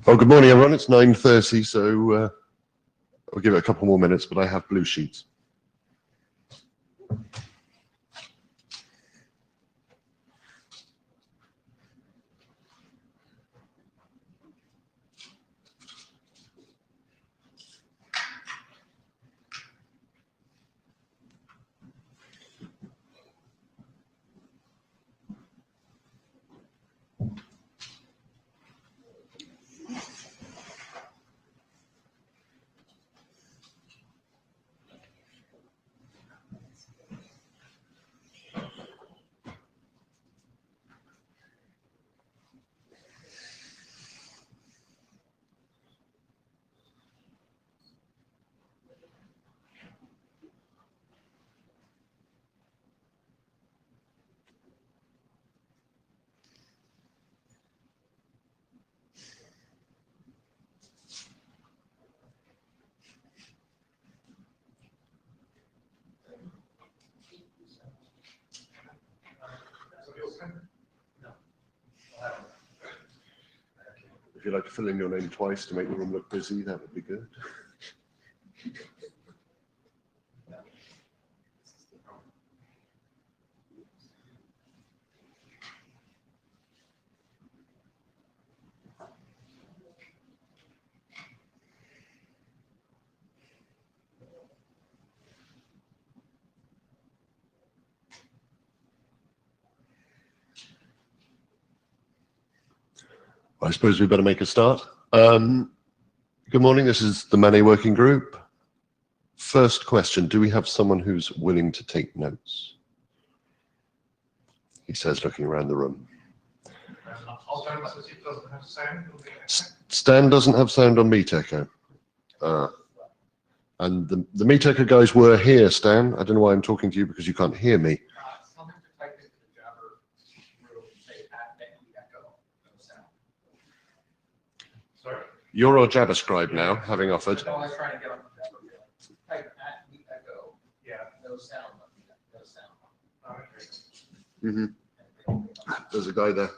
Oh, good morning, everyone. It's 9:30, so I'll give it a couple more minutes, but I have blue sheets. If you'd like to fill in your name twice to make the room look busy, that would be good. I suppose we better make a start. Good morning, this is the Manet working group. First question, do we have someone who's willing to take notes? He says, looking around the room. Stan doesn't have sound on Meet Echo. And the Meet Echo guys were here, Stan. I don't know why I'm talking to you because you can't hear me. You're our JavaScribe now, having offered. No, I was trying to get on the Jabber. Type at Meet Echo. Yeah. No sound. No sound. There's a guy there.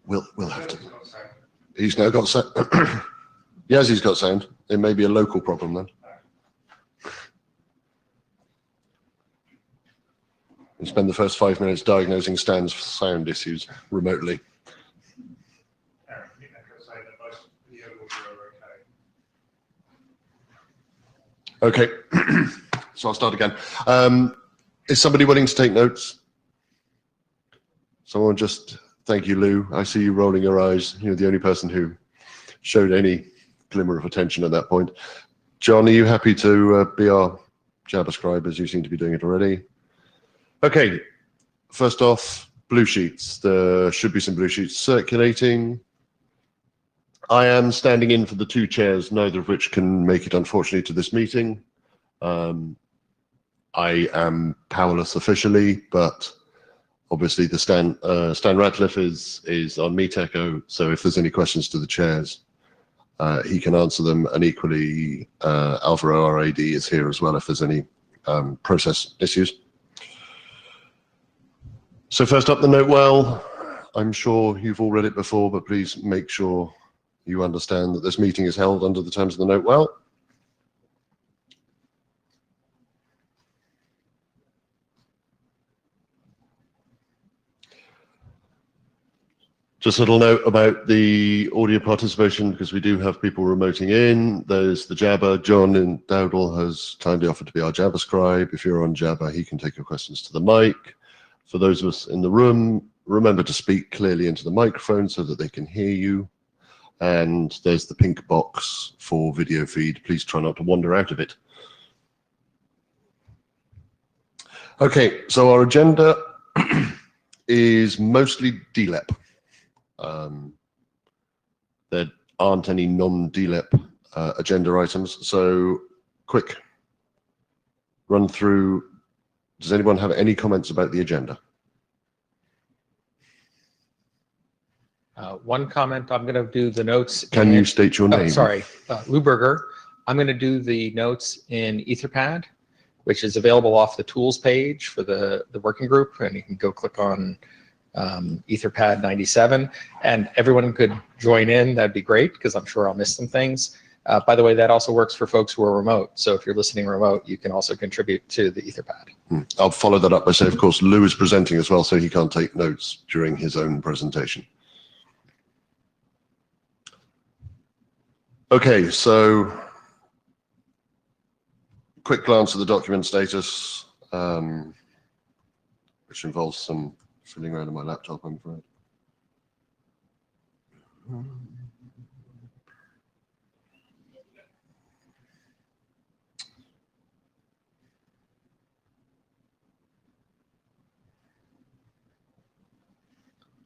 We'll have to. He's now got sound. Yes, he's got sound. It may be a local problem then. We spend the first 5 minutes diagnosing Stan's sound issues remotely. Okay, so I'll start again. Is somebody willing to take notes? Someone just, thank you, Lou. I see you rolling your eyes. You're the only person who showed any glimmer of attention at that point. John, are you happy to be our JavaScribe as you seem to be doing it already? Okay, first off, blue sheets. There should be some blue sheets circulating. I am standing in for the two chairs, neither of which can make it, unfortunately, to this meeting. I am powerless officially, but obviously the Stan Ratcliffe is on Meet Echo, so if there's any questions to the chairs, he can answer them, and equally Alvaro RAD is here as well if there's any process issues. So first up, the note well. I'm sure you've all read it before, but please make sure you understand that this meeting is held under the terms of the note well. Just a little note about the audio participation, because we do have people remoting in. There's the Jabber. John in Dowdle has kindly offered to be our JavaScribe. If you're on Jabber, he can take your questions to the mic. For those of us in the room, remember to speak clearly into the microphone so that they can hear you. And there's the pink box for video feed. Please try not to wander out of it. Okay, so our agenda is mostly DLEP. There aren't any non-DLEP agenda items, so quick run through. Does anyone have any comments about the agenda? One comment, I'm going to do the notes. Can you state your name? Sorry, Lou Berger. I'm going to do the notes in Etherpad, which is available off the tools page for the working group, and you can go click on Etherpad 97, and everyone could join in. That'd be great, because I'm sure I'll miss some things. By the way, that also works for folks who are remote. So if you're listening remote, you can also contribute to the Etherpad. I'll follow that up by saying, of course, Lou is presenting as well, so he can't take notes during his own presentation. Okay, so quick glance at the document status, which involves some fiddling around on my laptop, I'm afraid.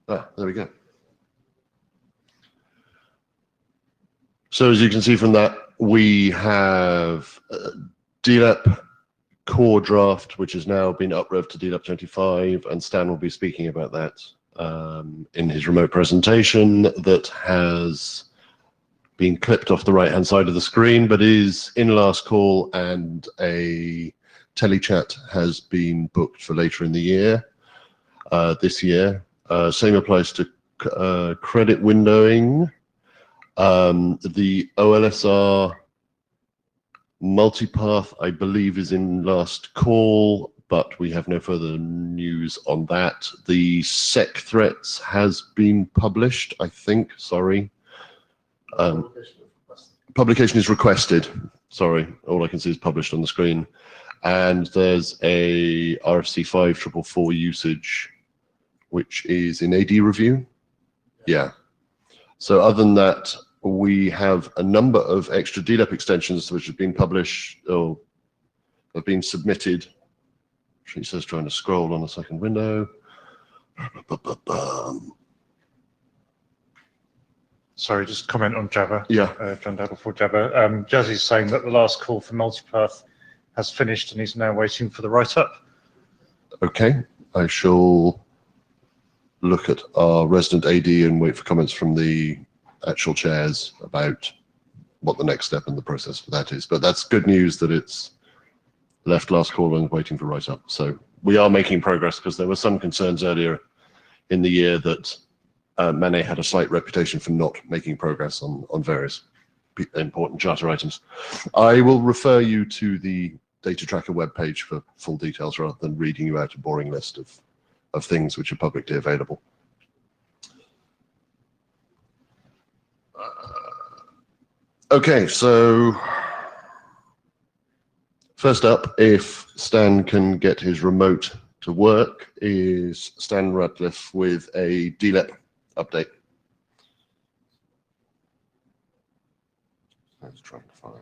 There we go. So as you can see from that, we have DLAP core draft, which has now been uprevved to DLAP 25, and Stan will be speaking about that in his remote presentation that has been clipped off the right-hand side of the screen, but is in last call, and a telechat has been booked for later in the year, this year. Same applies to credit windowing. The OLSR multipath, I believe, is in last call, but we have no further news on that. The sec threats has been published, I think, sorry. Publication is requested. Sorry, all I can see is published on the screen. And there's a RFC 5444 usage, which is in AD review. Yeah. So other than that, we have a number of extra DLAP extensions which have been published or have been submitted. She says trying to scroll on a second window. Sorry, just comment on Jabber. Yeah. John Dabble for Jabber. Jazzy's saying that the last call for multipath has finished and he's now waiting for the write-up. Okay, I shall look at our resident AD and wait for comments from the actual chairs about what the next step in the process for that is. But that's good news that it's left last call and waiting for write-up. So we are making progress, because there were some concerns earlier in the year that Manet had a slight reputation for not making progress on various important charter items. I will refer you to the data tracker webpage for full details, rather than reading you out a boring list of things which are publicly available. Okay, so first up, if Stan can get his remote to work, is Stan Ratcliffe with a DLAP update. I was trying to find.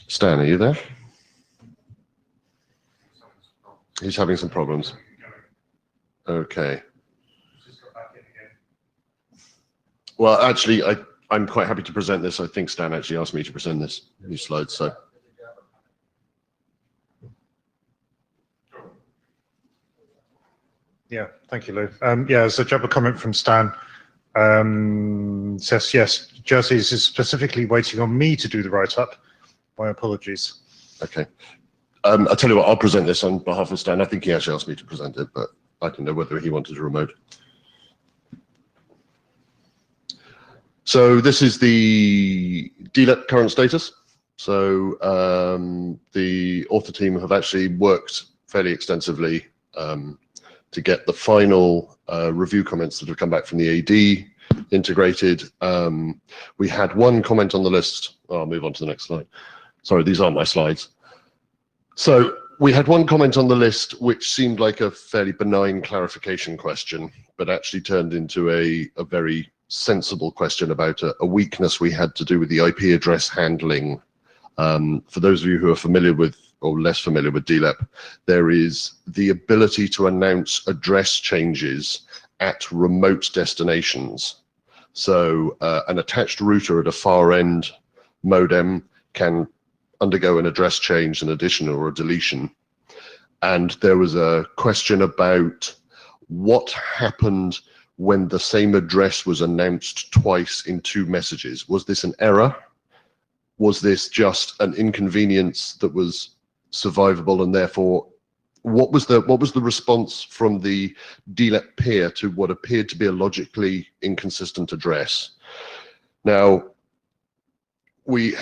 Stan, are you there? He's having some problems. Okay. Well, actually, I'm quite happy to present this. I think Stan actually asked me to present these slides. So. Yeah, thank you, Lou. Yeah, so Jabber comment from Stan. Says, yes, Jerseys is specifically waiting on me to do the write-up. My apologies. Okay. I'll tell you what, I'll present this on behalf of Stan. I think he actually asked me to present it, but I didn't know whether he wanted a remote. So this is the DLAP current status. So the author team have actually worked fairly extensively to get the final review comments that have come back from the AD integrated. We had one comment on the list. I'll move on to the next slide. Sorry, these aren't my slides. So we had one comment on the list which seemed like a fairly benign clarification question, but actually turned into a very sensible question about a weakness we had to do with the IP address handling. For those of you who are familiar with or less familiar with DLAP, there is the ability to announce address changes at remote destinations. So an attached router at a far end modem can undergo an address change, an addition or a deletion. And there was a question about what happened when the same address was announced twice in 2 messages? Was this an error? Was this just an inconvenience that was survivable, and therefore what was the response from the DLEP peer to what appeared to be a logically inconsistent address? Now, we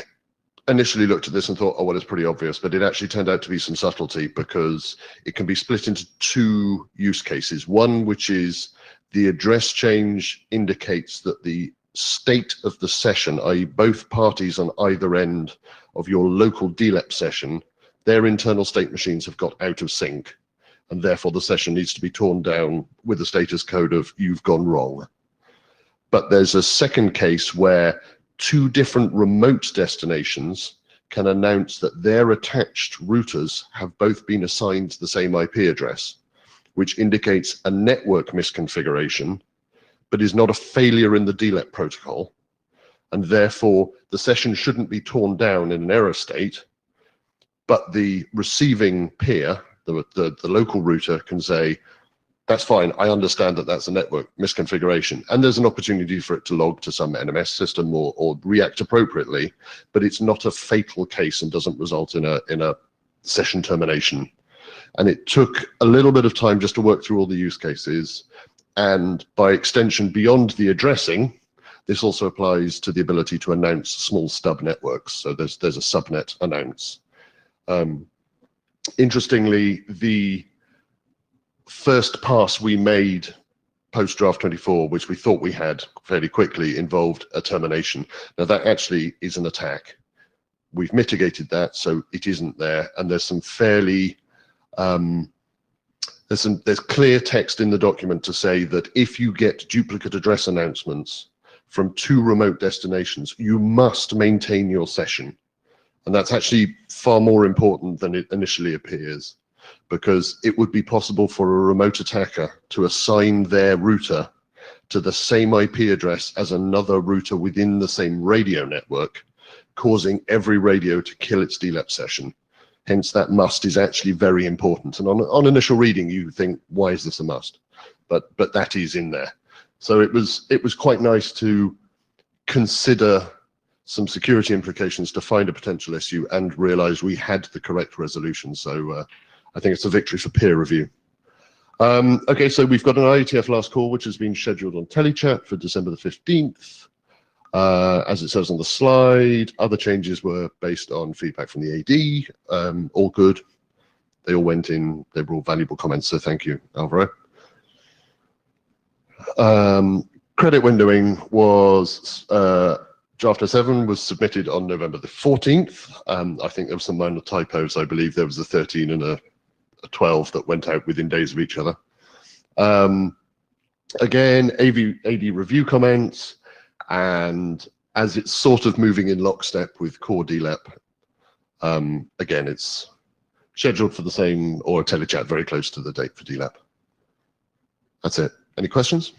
initially looked at this and thought, oh, well, it's pretty obvious, but it actually turned out to be some subtlety, because it can be split into 2 use cases. One, which is the address change indicates that the state of the session, i.e. both parties on either end of your local DLEP session, their internal state machines have got out of sync, and therefore the session needs to be torn down with a status code of "you've gone wrong." But there's a second case where 2 different remote destinations can announce that their attached routers have both been assigned the same IP address, which indicates a network misconfiguration, but is not a failure in the DLEP protocol, and therefore the session shouldn't be torn down in an error state, but the receiving peer, the local router, can say, that's fine, I understand that that's a network misconfiguration, and there's an opportunity for it to log to some NMS system or react appropriately, but it's not a fatal case and doesn't result in a session termination. And it took a little bit of time just to work through all the use cases, and by extension beyond the addressing, this also applies to the ability to announce small stub networks. So there's a subnet announce. Interestingly, the first pass we made post draft 24, which we thought we had fairly quickly, involved a termination. Now that actually is an attack. We've mitigated that, so it isn't there, and there's some fairly there's clear text in the document to say that if you get duplicate address announcements from 2 remote destinations, you must maintain your session. And that's actually far more important than it initially appears, because it would be possible for a remote attacker to assign their router to the same IP address as another router within the same radio network, causing every radio to kill its DLEP session. Hence, that must is actually very important. And on initial reading, you think, why is this a must? But that is in there. So it was quite nice to consider some security implications to find a potential issue and realize we had the correct resolution. So I think it's a victory for peer review. Okay, so we've got an IETF last call, which has been scheduled on telechat for December the 15th. As it says on the slide, other changes were based on feedback from the AD, all good. They all went in, they were all valuable comments, so thank you, Alvaro. Credit windowing was, Draft 7 was submitted on November the 14th. I think there were some minor typos. I believe there was a 13 and a 12 that went out within days of each other. Again, AD review comments, and as it's sort of moving in lockstep with core DLEP, again, it's scheduled for the same, or a telechat very close to the date for DLEP. That's it. Any questions?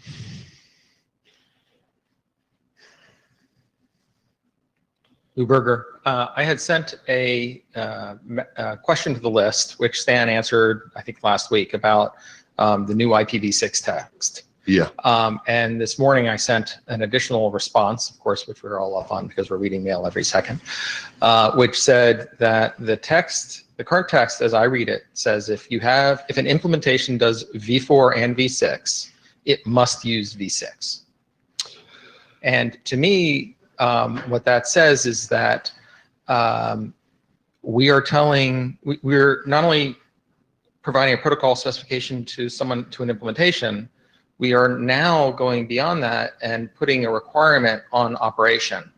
Lou Berger, I had sent a question to the list, which Stan answered, I think, last week, about the new IPv6 text. Yeah. And this morning I sent an additional response, of course, which we're all up on because we're reading mail every second, which said that the current text, as I read it, says if an implementation does v4 and v6, it must use v6. And to me, what that says is that we're not only providing a protocol specification to an implementation, we are now going beyond that and putting a requirement on operation.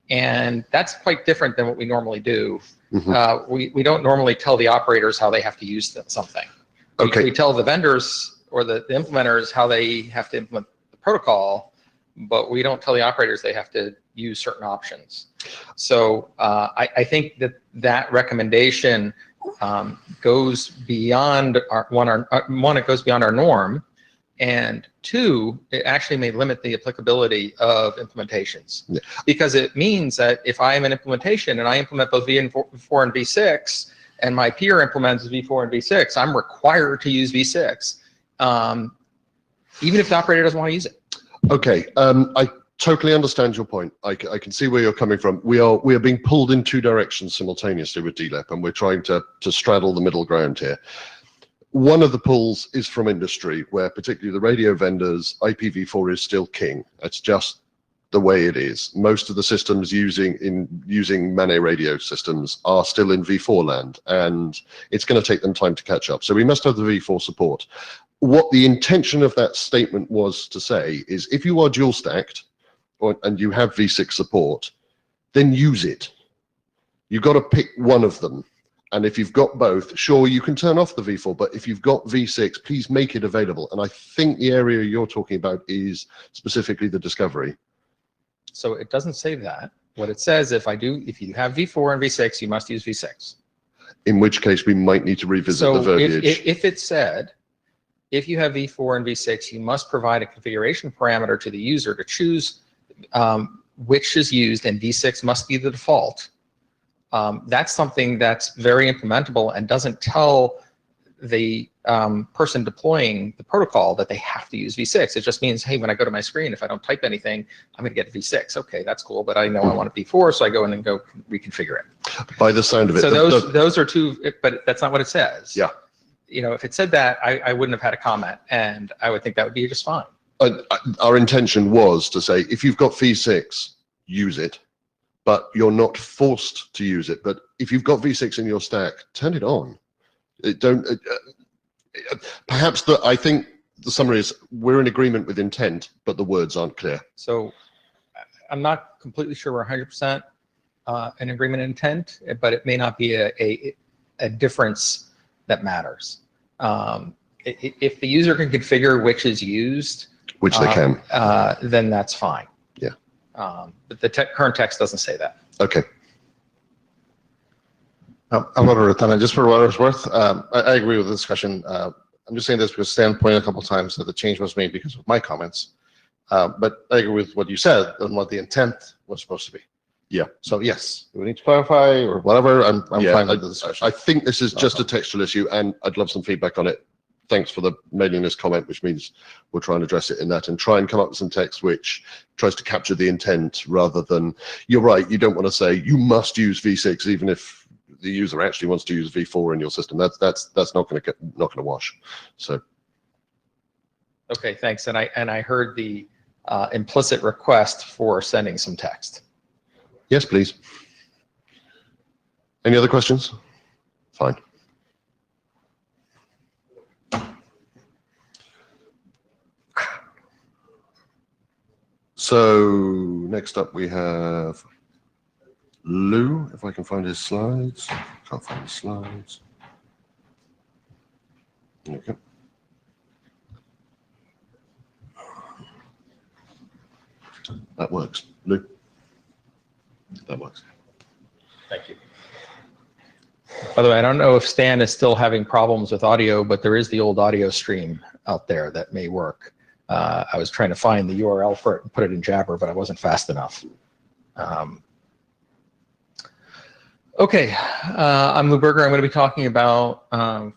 And that's quite different than what we normally do. Mm-hmm. We don't normally tell the operators how they have to use something. Okay. We tell the vendors or the implementers how they have to implement the protocol, but we don't tell the operators they have to use certain options. So I think that recommendation goes beyond it goes beyond our norm, and 2, it actually may limit the applicability of implementations. Yeah. Because it means that if I am an implementation and I implement both v4 and v6, and my peer implements v4 and v6, I'm required to use v6. even if the operator doesn't want to use it. Okay, I totally understand your point. I can see where you're coming from. We are being pulled in two directions simultaneously with DLEP, and we're trying to straddle the middle ground here. One of the pulls is from industry, where particularly the radio vendors, IPv4 is still king. That's just the way it is. Most of the systems using Manet radio systems are still in V4 land, and it's going to take them time to catch up. So we must have the V4 support. What the intention of that statement was to say is, if you are dual stacked and you have V6 support, then use it. You've got to pick one of them. And if you've got both, sure, you can turn off the V4, but if you've got V6, please make it available. And I think the area you're talking about is specifically the discovery. So it doesn't say that. What it says, if you have V4 and V6, you must use V6. In which case we might need to revisit the verbiage. If it said, if you have V4 and V6, you must provide a configuration parameter to the user to choose which is used, and V6 must be the default. That's something that's very implementable and doesn't tell the person deploying the protocol that they have to use V6. It just means, hey, when I go to my screen, if I don't type anything, I'm going to get V6. Okay, that's cool, but I know I want it V4, so I go in and go reconfigure it. By the sound of it. So those are two, but that's not what it says. Yeah. You know, if it said that, I wouldn't have had a comment, and I would think that would be just fine. Our intention was to say, if you've got V6, use it, but you're not forced to use it. But if you've got V6 in your stack, turn it on. Perhaps I think the summary is we're in agreement with intent, but the words aren't clear. So I'm not completely sure we're 100% in agreement intent, but it may not be a difference that matters. If the user can configure which is used, which they can, then that's fine. Yeah. But the current text doesn't say that. Okay. I'm not a redundant. Just for what it's worth, I agree with the discussion. I'm just saying this because Stan pointed a couple of times that the change was made because of my comments. But I agree with what you said and what the intent was supposed to be. Yeah. So yes, we need to clarify or whatever. I'm fine with the discussion. I think this is just a textual issue, and I'd love some feedback on it. Thanks for the mailing list comment, which means we'll try and address it in that and try and come up with some text which tries to capture the intent rather than, you're right, you don't want to say you must use V6 even if the user actually wants to use V4 in your system. That's not going to wash. So. Okay, thanks. And I heard the implicit request for sending some text. Yes, please. Any other questions? Fine. So next up we have Lou, if I can find his slides. Can't find his slides. There we go. That works. Lou? That works. Thank you. By the way, I don't know if Stan is still having problems with audio, but there is the old audio stream out there that may work. I was trying to find the URL for it and put it in Jabber, but I wasn't fast enough. Okay, I'm Lou Berger. I'm going to be talking about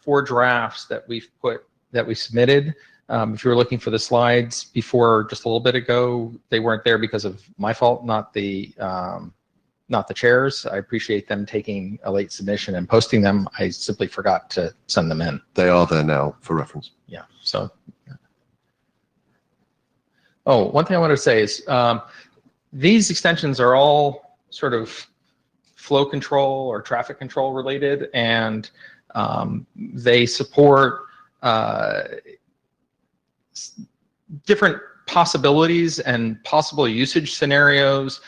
4 drafts that we submitted. If you were looking for the slides before just a little bit ago, they weren't there because of my fault, not the chairs. I appreciate them taking a late submission and posting them. I simply forgot to send them in. They are there now for reference. Yeah. So. Oh, one thing I wanted to say is these extensions are all sort of flow control or traffic control related, and they support different possibilities and possible usage scenarios,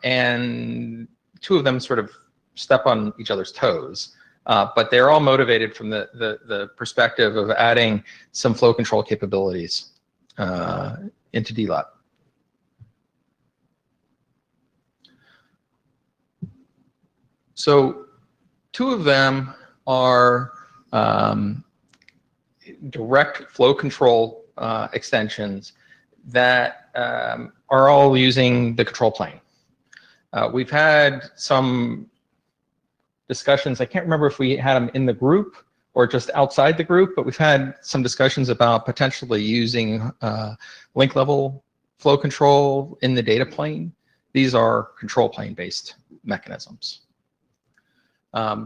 and 2 of them sort of step on each other's toes. But they're all motivated from the perspective of adding some flow control capabilities into DLEP. So 2 of them are direct flow control extensions that are all using the control plane. We've had some discussions. I can't remember if we had them in the group or just outside the group, but we've had some discussions about potentially using link level flow control in the data plane. These are control plane based mechanisms.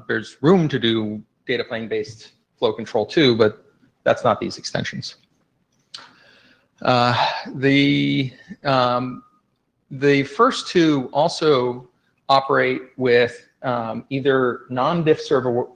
There's room to do data plane based flow control too, but that's not these extensions. The first two also operate with either non-diff server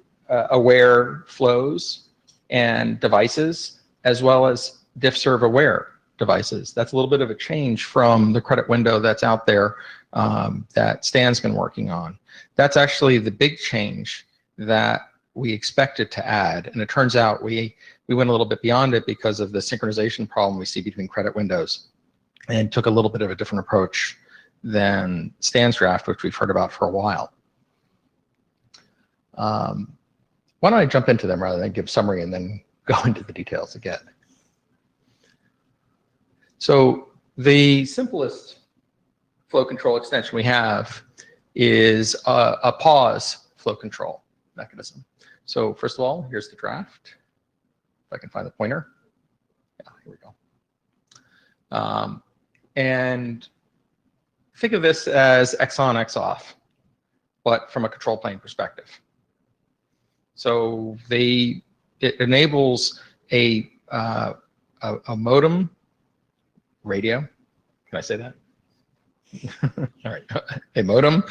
aware flows and devices, as well as diff serve aware devices. That's a little bit of a change from the credit window that's out there that Stan's been working on. That's actually the big change that we expected to add, and it turns out we went a little bit beyond it because of the synchronization problem we see between credit windows, and took a little bit of a different approach than Stan's draft, which we've heard about for a while. Why don't I jump into them rather than give summary and then go into the details again. So the simplest flow control extension we have is a pause flow control mechanism. So first of all, here's the draft. If I can find the pointer. Yeah, here we go. And think of this as X on, X off, but from a control plane perspective. So it enables a modem radio. Can I say that? All right, a modem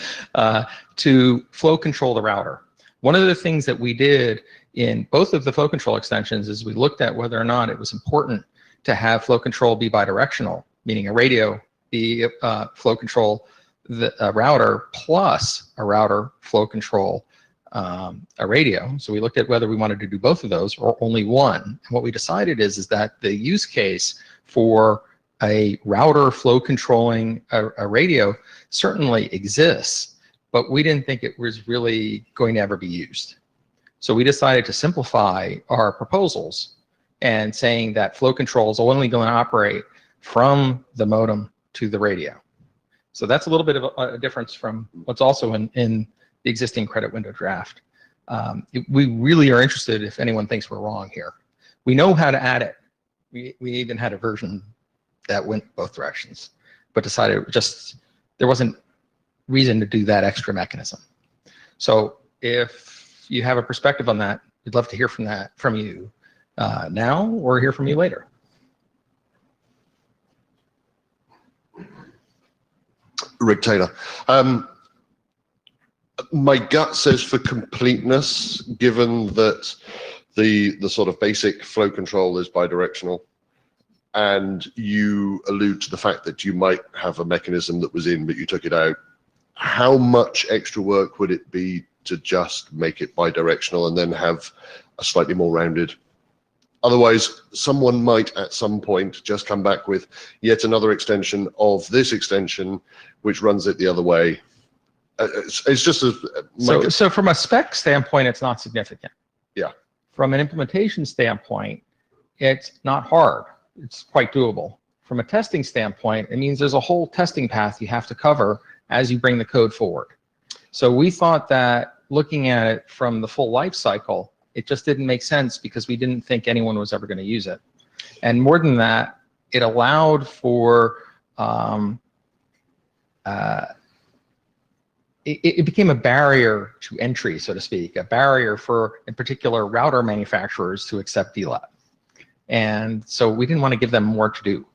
to flow control the router. One of the things that we did in both of the flow control extensions is we looked at whether or not it was important to have flow control be bidirectional, meaning a radio be flow control the router plus a router flow control a radio. So we looked at whether we wanted to do both of those or only one. And what we decided is that the use case for a router flow controlling a radio certainly exists, but we didn't think it was really going to ever be used. So we decided to simplify our proposals and saying that flow control is only going to operate from the modem to the radio. So that's a little bit of a difference from what's also in the existing credit window draft. We really are interested if anyone thinks we're wrong here. We know how to add it. We even had a version that went both directions, but decided there wasn't reason to do that extra mechanism. So if you have a perspective on that, we'd love to hear from you now or hear from you later. Rick Taylor. My gut says for completeness, given that the sort of basic flow control is bidirectional, and you allude to the fact that you might have a mechanism that was in but you took it out, how much extra work would it be to just make it bidirectional and then have a slightly more rounded? Otherwise, someone might at some point just come back with yet another extension of this extension, which runs it the other way. It's just so from a spec standpoint, it's not significant. Yeah. From an implementation standpoint, it's not hard. It's quite doable. From a testing standpoint, it means there's a whole testing path you have to cover as you bring the code forward. So we thought that looking at it from the full life cycle, it just didn't make sense because we didn't think anyone was ever going to use it. And more than that, it allowed for it became a barrier to entry, so to speak, a barrier for, in particular, router manufacturers to accept DLAP. And so we didn't want to give them more to do.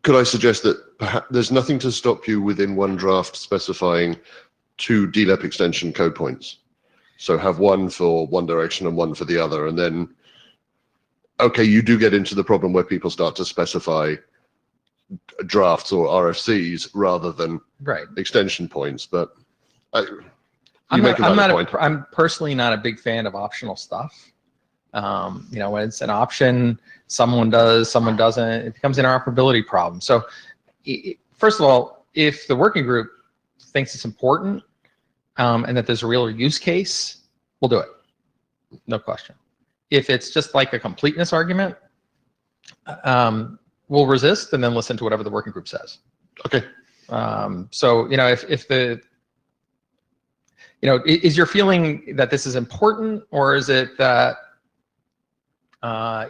Could I suggest that perhaps there's nothing to stop you within one draft specifying 2 DLAP extension code points? So have one for one direction and one for the other, and then, okay, you do get into the problem where people start to specify drafts or RFCs rather than extension points, but I'm personally not a big fan of optional stuff. You know, when it's an option, someone does, someone doesn't, it becomes an interoperability problem. So first of all, if the working group thinks it's important and that there's a real use case, we'll do it, no question. If it's just like a completeness argument, we'll resist and then listen to whatever the working group says. Okay. So, you know, if is your feeling that this is important, or is it that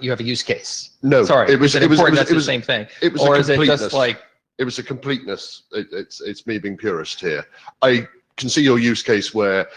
you have a use case? No, Sorry, is it important? That's the same thing. It was Or a is it just completeness. like, It was a completeness. It's me being purist here. I can see your use case where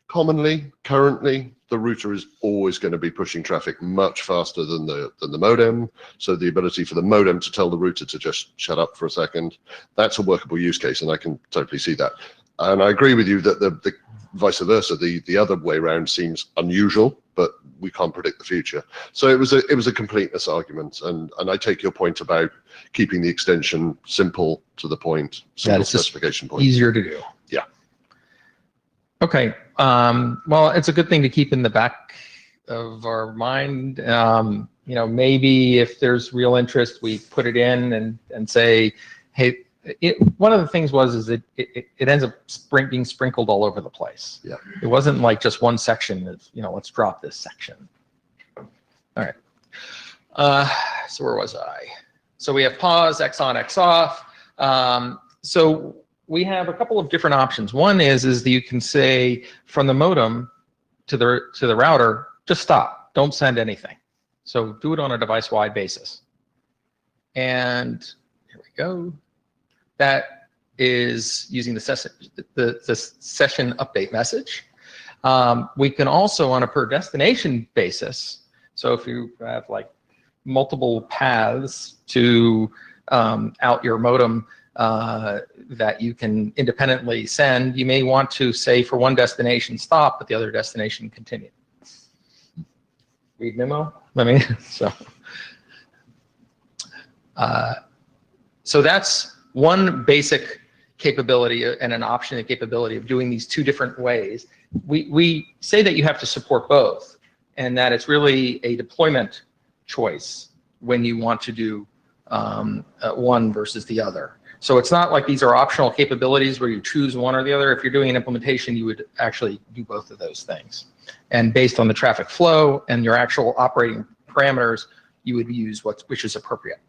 currently, the router is always going to be pushing traffic much faster than the modem. So the ability for the modem to tell the router to just shut up for a second, that's a workable use case, and I can totally see that. And I agree with you that the vice versa, the other way around seems unusual, but we can't predict the future. So it was a completeness argument, and I take your point about keeping the extension simple to the point, single it's just specification point. easier to do? Yeah. Okay. Well, it's a good thing to keep in the back of our mind. Maybe if there's real interest, we put it in and say, hey, one of the things is it ends up being sprinkled all over the place. Yeah. It wasn't like just one section of, let's drop this section. All right. So where was I? So we have pause, X on, X off. So we have a couple of different options. One is that you can say from the modem to the router, just stop, don't send anything. So do it on a device-wide basis. And here we go. That is using the session update message. We can also, on a per destination basis, so if you have like multiple paths to out your modem that you can independently send, you may want to say for one destination stop, but the other destination continue. Read memo? So that's one basic capability and an option and capability of doing these two different ways. We say that you have to support both, and that it's really a deployment choice when you want to do one versus the other. So it's not like these are optional capabilities where you choose one or the other. If you're doing an implementation, you would actually do both of those things. And based on the traffic flow and your actual operating parameters, you would use which is appropriate.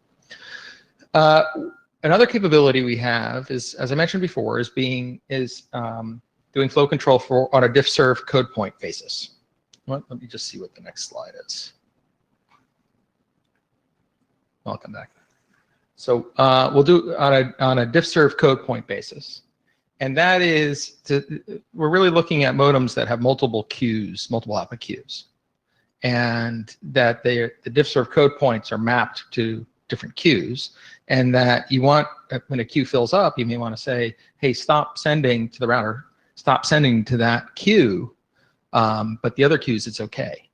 Another capability we have is, as I mentioned before, doing flow control on a diff-serve code point basis. Let me just see what the next slide is. I'll come back. So we'll do on a diff-serve code point basis, and that is we're really looking at modems that have multiple queues, multiple output queues, and that the diff-serve code points are mapped to different queues. And that you want, when a queue fills up, you may want to say, hey, stop sending to the router, stop sending to that queue, but the other queues, it's okay.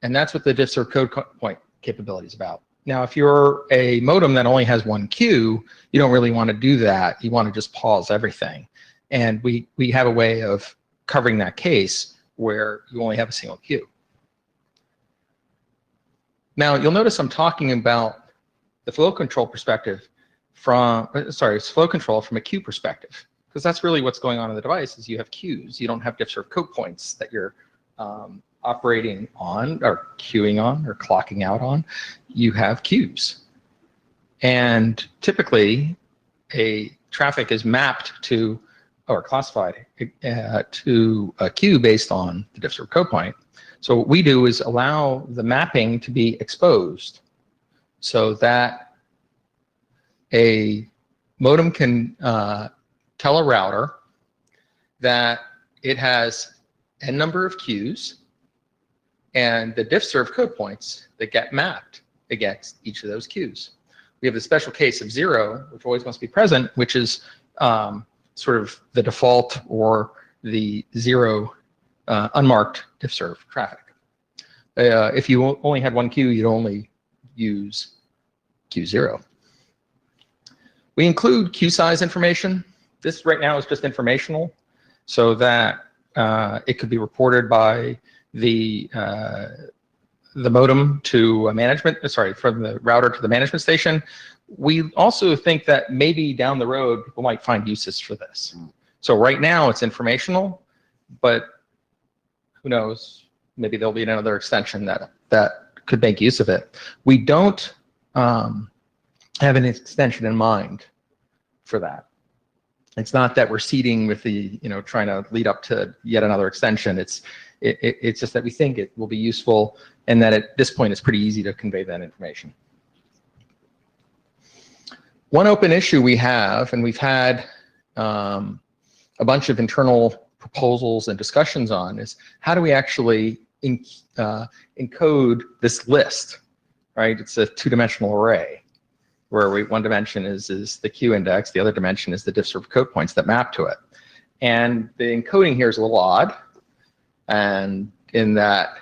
And that's what the diff-serve code point capability is about. Now, if you're a modem that only has one queue, you don't really want to do that. You want to just pause everything. And we have a way of covering that case where you only have a single queue. Now, you'll notice I'm talking about the flow control perspective flow control from a queue perspective, because that's really what's going on in the device is you have queues. You don't have diff-serve code points that you're operating on or queuing on or clocking out on. You have queues. And typically, a traffic is mapped to or classified to a queue based on the diff-serve code point. So what we do is allow the mapping to be exposed so that a modem can tell a router that it has n number of queues and the diff-serve code points that get mapped against each of those queues. We have the special case of 0, which always must be present, which is sort of the default or the 0 unmarked diff-serve traffic. If you only had one queue, you'd only use Q0. We include queue size information. This right now is just informational, so that it could be reported by the modem to management. From the router to the management station. We also think that maybe down the road people might find uses for this. So right now it's informational, but who knows? Maybe there'll be another extension that could make use of it. We don't have an extension in mind for that. It's not that we're seeding with the, trying to lead up to yet another extension. It's just that we think it will be useful, and that at this point it's pretty easy to convey that information. One open issue we have, and we've had a bunch of internal proposals and discussions on, is how do we actually encode this list, right? It's a two-dimensional array where one dimension is the Q index, the other dimension is the diff-served code points that map to it. And the encoding here is a little odd, and in that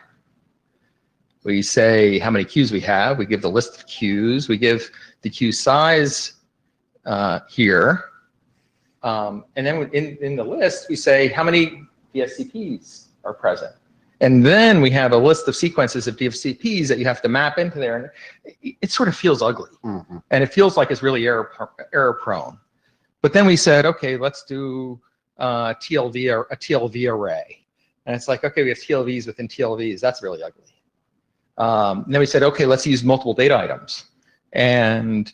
we say how many Qs we have, we give the list of Qs, we give the Q size here, and then in the list we say how many DSCPs are present. And then we have a list of sequences of DSCPs that you have to map into there, and it sort of feels ugly. Mm-hmm. And it feels like it's really error prone. But then we said, okay, let's do TLV or a TLV array. And it's like, okay, we have TLVs within TLVs. That's really ugly. And then we said, okay, let's use multiple data items. And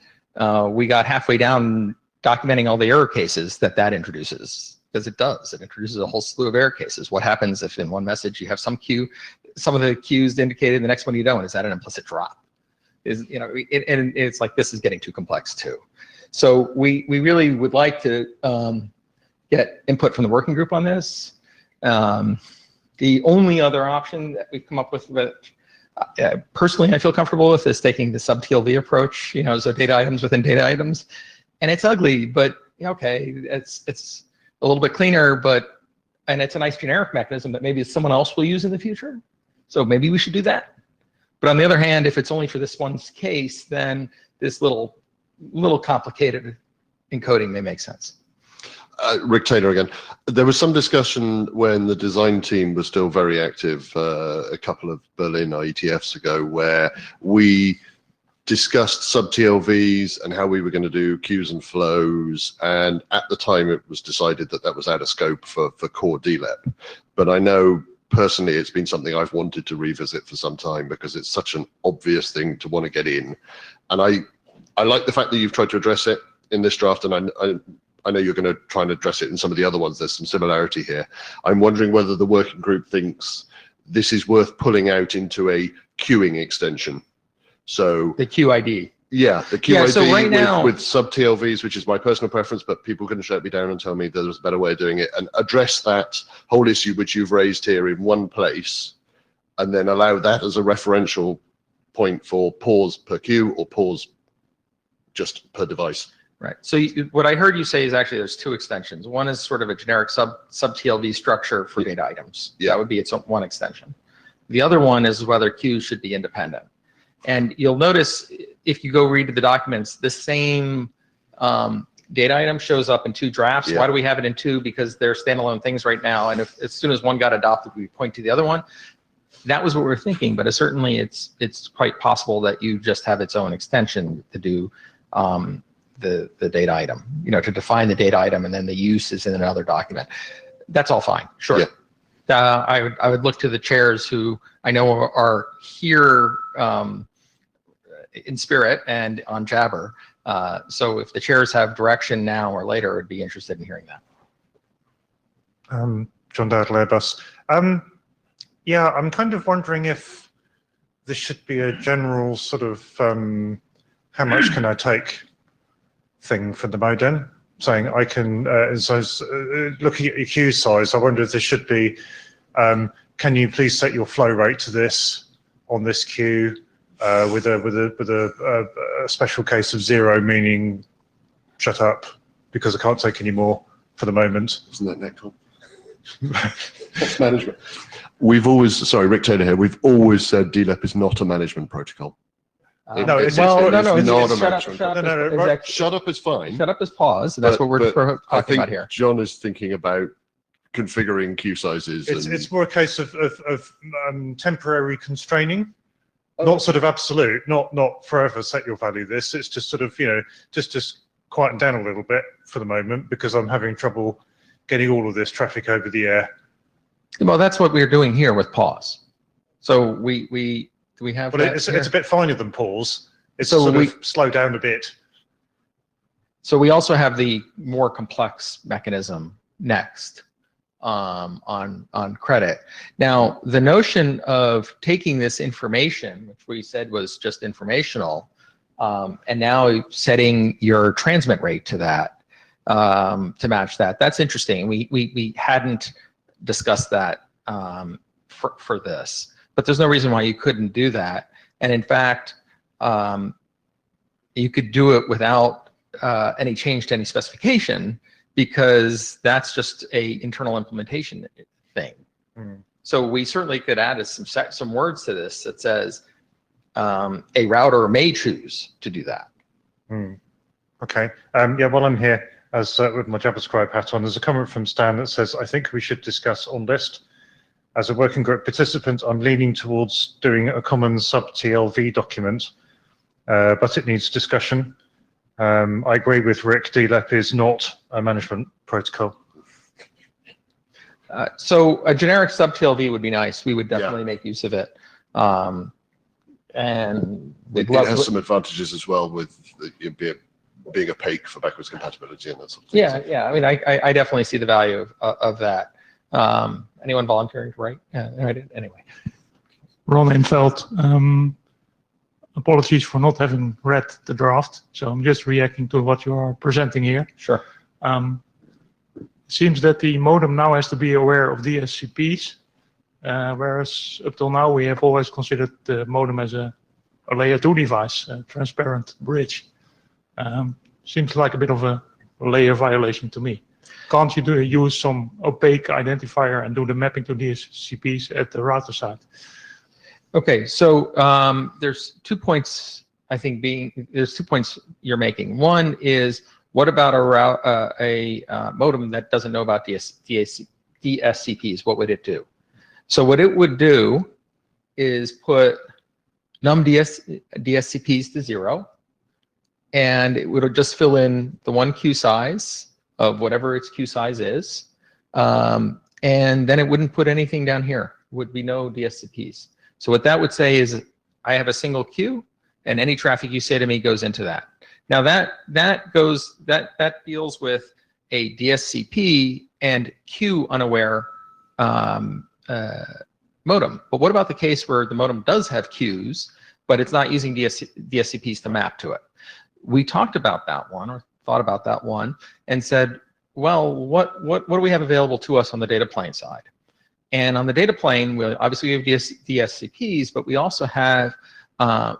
we got halfway down documenting all the error cases that introduces. Because it does. It introduces a whole slew of error cases. What happens if in one message you have some Q, some of the Qs indicated, the next one you don't? Is that an implicit drop? And it's like, this is getting too complex too. So we really would like to get input from the working group on this. The only other option that we've come up with that personally I feel comfortable with is taking the sub-TLV approach, so data items within data items. And it's ugly, but okay, it's a little bit cleaner, and it's a nice generic mechanism that maybe someone else will use in the future. So maybe we should do that. But on the other hand, if it's only for this one case, then this little complicated encoding may make sense. Rick Taylor again. There was some discussion when the design team was still very active a couple of Berlin IETFs ago, where we discussed sub-TLVs and how we were going to do queues and flows, and at the time it was decided that was out of scope for core DLEP. But I know personally it's been something I've wanted to revisit for some time, because it's such an obvious thing to want to get in. And I like the fact that you've tried to address it in this draft, and I know you're going to try and address it in some of the other ones. There's some similarity here. I'm wondering whether the working group thinks this is worth pulling out into a queuing extension. So the QID. Yeah, the QID so right now, with sub-TLVs, which is my personal preference, but people can shut me down and tell me there's a better way of doing it, and address that whole issue which you've raised here in one place, and then allow that as a referential point for pause per queue or pause just per device. Right. So what I heard you say is actually there's two extensions. One is sort of a generic sub-TLV structure for data items. Yeah. That would be its one extension. The other one is whether queues should be independent. And you'll notice if you go read the documents, the same data item shows up in two drafts. Yeah. Why do we have it in two? Because they're standalone things right now. And as soon as one got adopted, we point to the other one. That was what we were thinking, but certainly it's quite possible that you just have its own extension to do the data item, to define the data item, and then the use is in another document. That's all fine. Sure. Yeah. I would look to the chairs who I know are here in spirit and on Jabber. So if the chairs have direction now or later, I'd be interested in hearing that. John Dowdle, Airbus. Yeah, I'm kind of wondering if this should be a general sort of how much can I take thing for the modem, saying I can, looking at your queue size, I wonder if there should be, can you please set your flow rate to this on this queue with a special case of 0, meaning shut up because I can't take any more for the moment. Isn't that Netcom? That's management. We've always, sorry, Rick Taylor here, we've always said DLEP is not a management protocol. No, it's not a shut management protocol. Shut up is fine. Shut up is pause. And that's what we're talking about here. John is thinking about configuring queue sizes. It's more a case of temporary constraining, not sort of absolute, not forever set your value this. It's just sort of, just quieten down a little bit for the moment because I'm having trouble getting all of this traffic over the air. Well, that's what we're doing here with pause. So we have. Well, it's a bit finer than pause. It's so sort of slow down a bit. So we also have the more complex mechanism next on credit. Now, the notion of taking this information, which we said was just informational, and now setting your transmit rate to that, to match that, that's interesting. We hadn't discussed that for this, but there's no reason why you couldn't do that. And in fact, you could do it without any change to any specification, because that's just a internal implementation thing. So we certainly could add some words to this that says a router may choose to do that. Okay. Yeah, while I'm here, as with my JavaScript hat on, there's a comment from Stan that says, I think we should discuss on list. As a working group participant, I'm leaning towards doing a common sub-TLV document, but it needs discussion. I agree with Rick, DLEP is not a management protocol. So a generic sub-TLV would be nice. We would definitely make use of it. And it has some advantages as well with being opaque for backwards compatibility and that sort of thing. Yeah. I mean, I definitely see the value of that. Anyone volunteering to write? Yeah, I did. Anyway. Ron Infeld, apologies for not having read the draft, so I'm just reacting to what you are presenting here. Sure. It seems that the modem now has to be aware of DSCPs, whereas up till now we have always considered the modem as a layer 2 device, a transparent bridge. Seems like a bit of a layer violation to me. Can't you use some opaque identifier and do the mapping to DSCPs at the router side? Okay, so there's 2 points. I think there's 2 points you're making. One is, what about a modem that doesn't know about DSCPs? What would it do? So what it would do is put num DSCPs to 0, and it would just fill in the one queue size of whatever its queue size is, and then it wouldn't put anything down here. Would be no DSCPs. So what that would say is, I have a single queue, and any traffic you say to me goes into that. Now that deals with a DSCP and queue unaware modem. But what about the case where the modem does have queues, but it's not using DSCPs to map to it? We talked about that one, or thought about that one, and said, well, what do we have available to us on the data plane side? And on the data plane, we obviously have DSCPs, but we also have,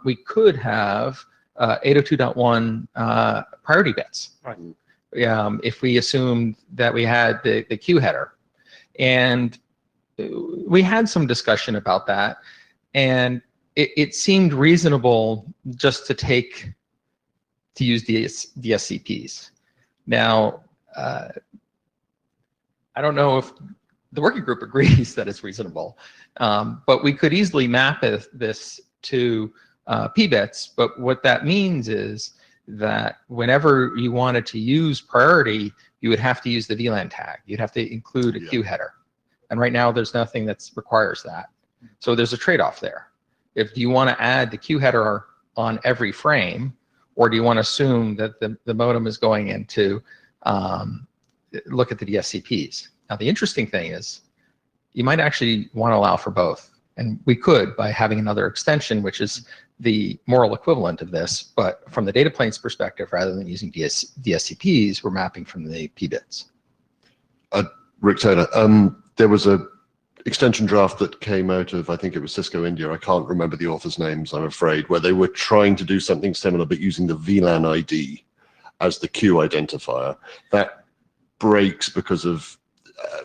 we could have 802.1 priority bits. Right. If we assumed that we had the queue header. And we had some discussion about that, and it seemed reasonable just to use DSCPs. Now, I don't know if the working group agrees that it's reasonable, but we could easily map this to p-bits. But what that means is that whenever you wanted to use priority, you would have to use the VLAN tag. You'd have to include a queue header. And right now, there's nothing that requires that. So there's a trade-off there. If you want to add the queue header on every frame, or do you want to assume that the modem is going in to look at the DSCPs? Now, the interesting thing is, you might actually want to allow for both. And we could by having another extension, which is the moral equivalent of this. But from the data plane's perspective, rather than using DSCPs, we're mapping from the p-bits. Rick Taylor, there was a extension draft that came out of, I think it was Cisco India. I can't remember the author's names, I'm afraid, where they were trying to do something similar, but using the VLAN ID as the queue identifier. That breaks because of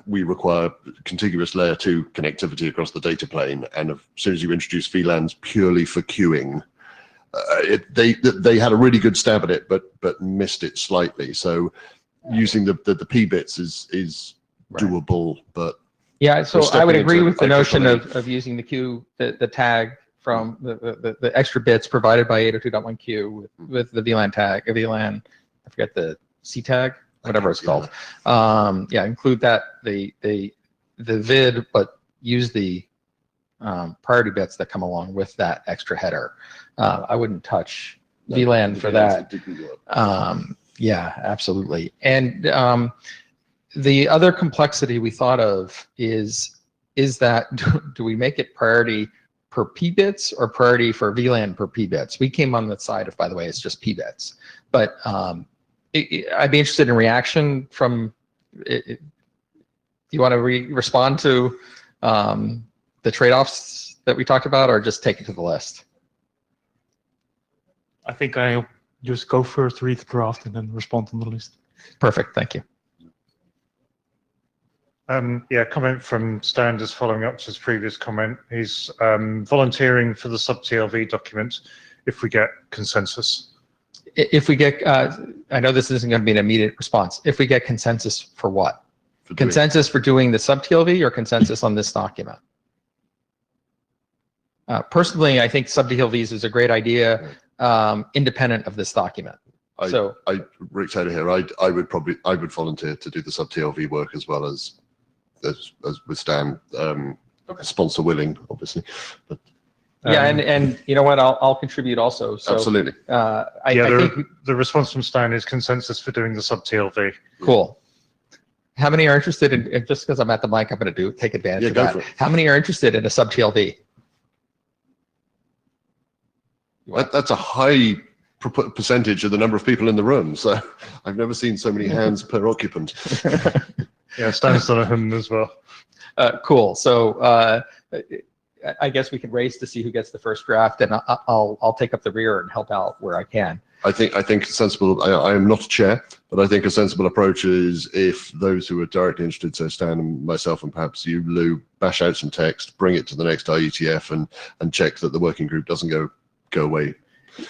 we require contiguous layer 2 connectivity across the data plane, and as soon as you introduce VLANs purely for queuing, they had a really good stab at it, but missed it slightly. So using the p-bits is doable, but yeah. So I would agree with the notion of using the queue, the tag from the extra bits provided by 802.1q with the VLAN tag, VLAN. I forget the C tag. Whatever it's called. Yeah, include that the vid, but use the priority bits that come along with that extra header. I wouldn't touch VLAN for that. Yeah, absolutely. And the other complexity we thought of is that do we make it priority per p bits or priority for VLAN per p bits? We came on the side of, by the way, it's just p bits. But I'd be interested in reaction from. Do you want to respond to the trade-offs that we talked about, or just take it to the list? I think I'll just go first, read the draft, and then respond on the list. Perfect. Thank you. Yeah, comment from Stan, just following up to his previous comment. He's volunteering for the sub-TLV document if we get consensus. If we get, I know this isn't going to be an immediate response. If we get consensus for what? For doing- Consensus for doing the sub-TLV or consensus on this document? Personally, I think sub-TLVs is a great idea, independent of this document. Rick Taylor here. I would volunteer to do the sub TLV work as well as with Stan, sponsor willing, obviously. But, Yeah, and you know what? I'll contribute also. So absolutely. I think The response from Stan is consensus for doing the sub-TLV. cool. How many are interested in? Just because I'm at the mic, I'm going to take advantage of go that. for it. How many are interested in a sub TLV? That's a high percentage of the number of people in the room. So I've never seen so many hands per occupant. Yeah, Stan's done a hymn as well. Cool. So I guess we can race to see who gets the first draft, and I'll take up the rear and help out where I can. I think sensible. I am not a chair, but I think a sensible approach is if those who are directly interested, so Stan and myself, and perhaps you, Lou, bash out some text, bring it to the next IETF, and check that the working group doesn't go away.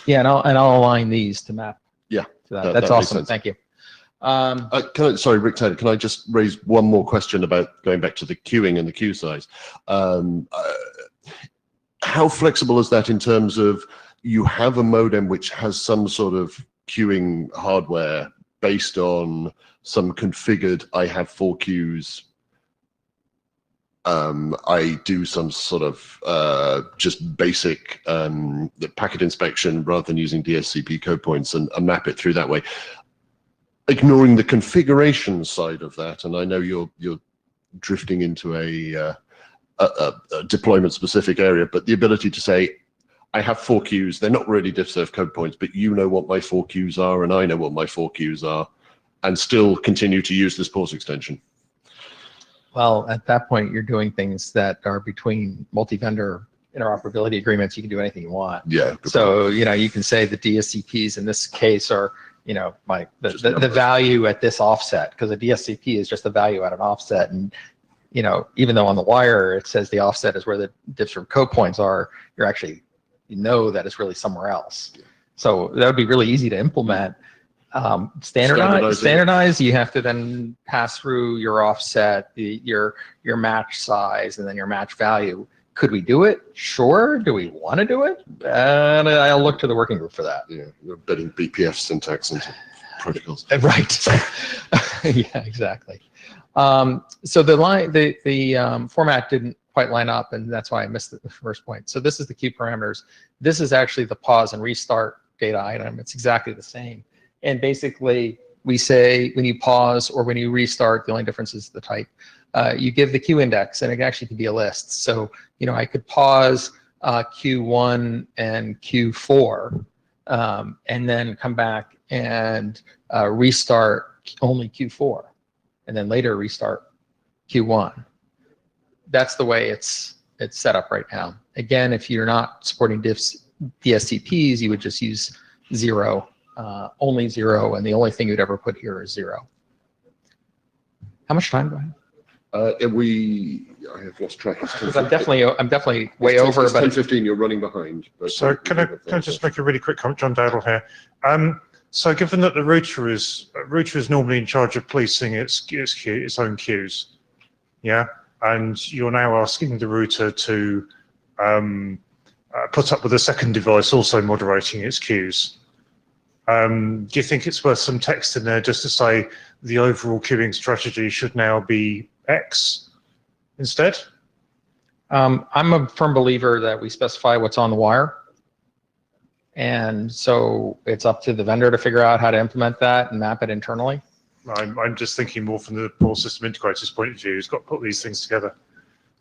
Yeah, and I'll align these to map. Yeah, to that. that That's makes awesome. sense. Thank you. Sorry, Rick Taylor, can I just raise one more question about going back to the queuing and the queue size? How flexible is that in terms of you have a modem which has some sort of queuing hardware based on some configured, I have 4 queues, I do some sort of just basic the packet inspection rather than using DSCP code points and map it through that way. Ignoring the configuration side of that, and I know you're drifting into a deployment specific area, but the ability to say, I have 4 queues, they're not really diff-serve code points, but you know what my 4 queues are and I know what my 4 queues are, and still continue to use this port extension. Well, at that point, you're doing things that are between multi-vendor interoperability agreements. You can do anything you want. Yeah. So, you can say the DSCPs in this case are, the value at this offset, because a DSCP is just the value at an offset. And, even though on the wire it says the offset is where the diff-serve code points are, you're actually, that it's really somewhere else. So that would be really easy to implement. Standardize, you have to then pass through your offset, your match size, and then your match value. Could we do it? Sure. Do we want to do it? And I'll look to the working group for that. Yeah, you're embedding BPF syntax into protocols. Right. Yeah, exactly. So the format didn't quite line up, and that's why I missed the first point. So this is the queue parameters. This is actually the pause and restart data item. It's exactly the same. And basically, we say when you pause or when you restart, the only difference is the type. You give the queue index, and it actually could be a list. So, I could pause Q1 and Q4, and then come back and restart only Q4, and then later restart Q1. That's the way it's set up right now. Again, if you're not supporting DSCPs, you would just use 0. Only 0, and the only thing you'd ever put here is 0. How much time do I have? I have lost track. Because I'm definitely way over. It's But 10:15. You're running behind. But So can I just make a really quick comment, John Dowdle here? So given that the router is normally in charge of policing its own queues, yeah, and you're now asking the router to put up with a second device also moderating its queues. Do you think it's worth some text in there just to say the overall queuing strategy should now be X instead? I'm a firm believer that we specify what's on the wire, And so it's up to the vendor to figure out how to implement that and map it internally. I'm just thinking more from the pool system integrator's point of view. He's got to put these things together.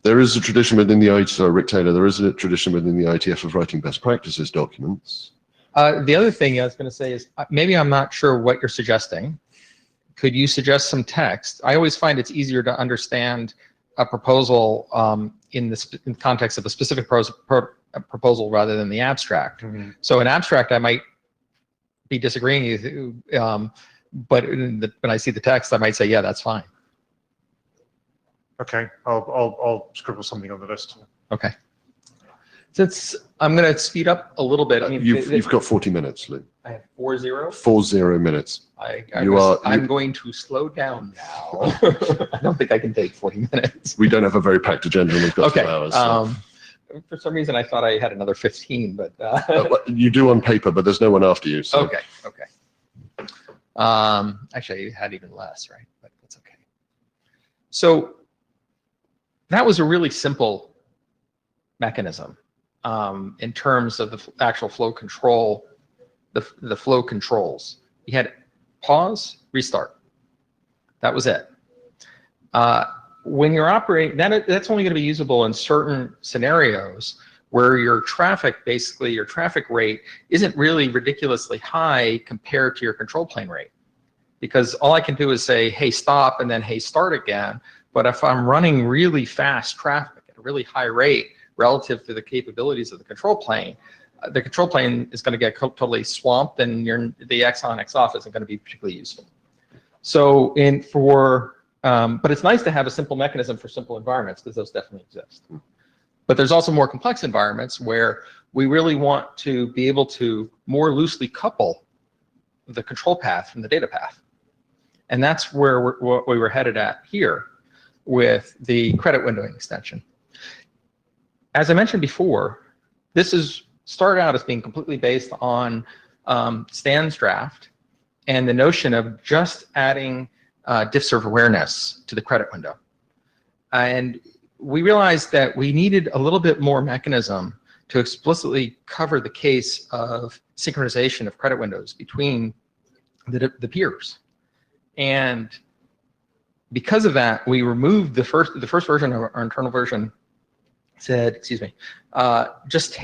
There is a tradition within the Rick Taylor, there is a tradition within the IETF of writing best practices documents. The other thing I was going to say is maybe I'm not sure what you're suggesting. Could you suggest some text? I always find it's easier to understand a proposal in the context of a specific proposal rather than the abstract. Mm-hmm. So an abstract, I might be disagreeing with you, but when I see the text, I might say, yeah, that's fine. Okay, I'll scribble something on the list. Okay. Since I'm going to speed up a little bit. I mean, You've got 40 minutes, Lou. I have 40. 40 minutes. I'm going to slow down now. I don't think I can take 40 minutes. We don't have a very packed agenda and we've got 2 hours. So. For some reason, I thought I had another 15, but. You do on paper, but there's no one after you. So. Okay. Actually, I had even less, right? But that's okay. So that was a really simple mechanism in terms of the actual flow control, the flow controls. You had pause, restart. That was it. When you're operating, that's only going to be usable in certain scenarios where your traffic, basically your traffic rate, isn't really ridiculously high compared to your control plane rate. Because all I can do is say, hey, stop, and then, hey, start again. But if I'm running really fast traffic at a really high rate relative to the capabilities of the control plane is going to get totally swamped, and the X on, X off isn't going to be particularly useful. So but it's nice to have a simple mechanism for simple environments, because those definitely exist. But there's also more complex environments where we really want to be able to more loosely couple the control path from the data path. And that's where what we were headed at here with the credit windowing extension. As I mentioned before, this started out as being completely based on Stan's draft and the notion of just adding diff serve awareness to the credit window. And we realized that we needed a little bit more mechanism to explicitly cover the case of synchronization of credit windows between the peers. And because of that, we removed the first version of our internal version said, just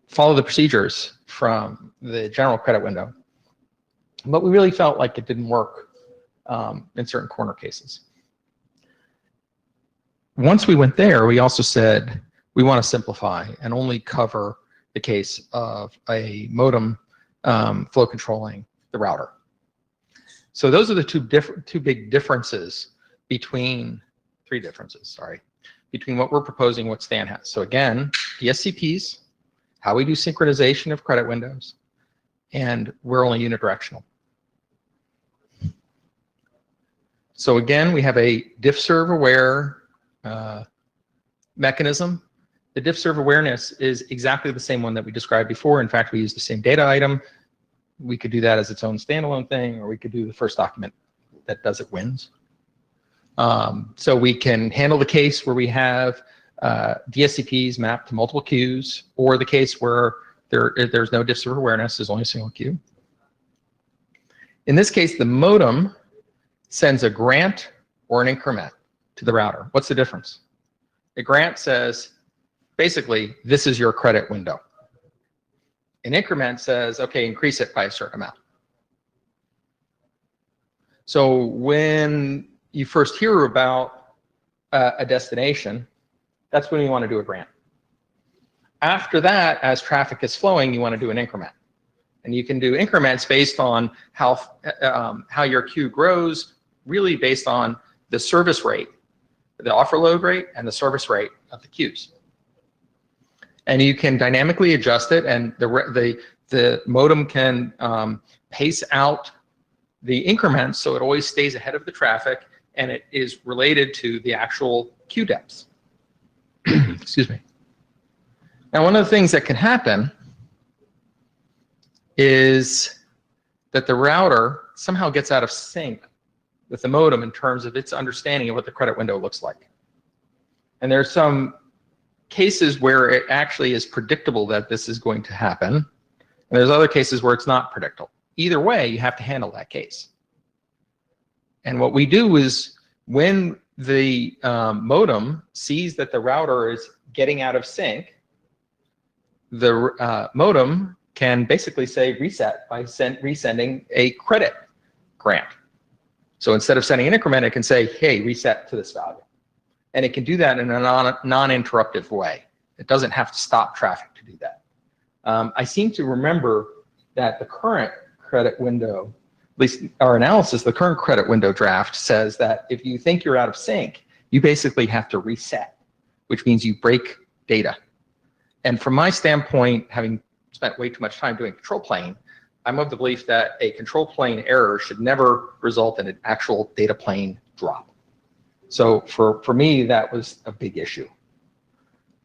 follow the procedures from the general credit window. But we really felt like it didn't work in certain corner cases. Once we went there, we also said we want to simplify and only cover the case of a modem flow controlling the router. So those are the two big differences between what we're proposing, what Stan has. So again, DSCPs, how we do synchronization of credit windows, and we're only unidirectional. So again, we have a diff serve aware mechanism. The diff serve awareness is exactly the same one that we described before. In fact, we use the same data item. We could do that as its own standalone thing, or we could do the first document that does it wins. So we can handle the case where we have DSCPs mapped to multiple queues, or the case where there's no diff serve awareness, there's only a single queue. In this case, the modem sends a grant or an increment to the router. What's the difference? A grant says, basically, this is your credit window. An increment says, okay, increase it by a certain amount. So when you first hear about a destination, that's when you want to do a grant. After that, as traffic is flowing, you want to do an increment. And you can do increments based on how your queue grows, really based on the service rate, the offer load rate, and the service rate of the queues. And you can dynamically adjust it, and the modem can pace out the increments so it always stays ahead of the traffic, and it is related to the actual queue depths. Excuse me. Now, one of the things that can happen is that the router somehow gets out of sync with the modem in terms of its understanding of what the credit window looks like. And there's some cases where it actually is predictable that this is going to happen. And there's other cases where it's not predictable. Either way, you have to handle that case. And what we do is when the modem sees that the router is getting out of sync, the modem can basically say reset by resending a credit grant. So instead of sending an increment, it can say, hey, reset to this value. And it can do that in a non-interruptive way. It doesn't have to stop traffic to do that. I seem to remember that the current credit window, at least our analysis, the current credit window draft says that if you think you're out of sync, you basically have to reset, which means you break data. And from my standpoint, having spent way too much time doing control plane, I'm of the belief that a control plane error should never result in an actual data plane drop. So for me, that was a big issue.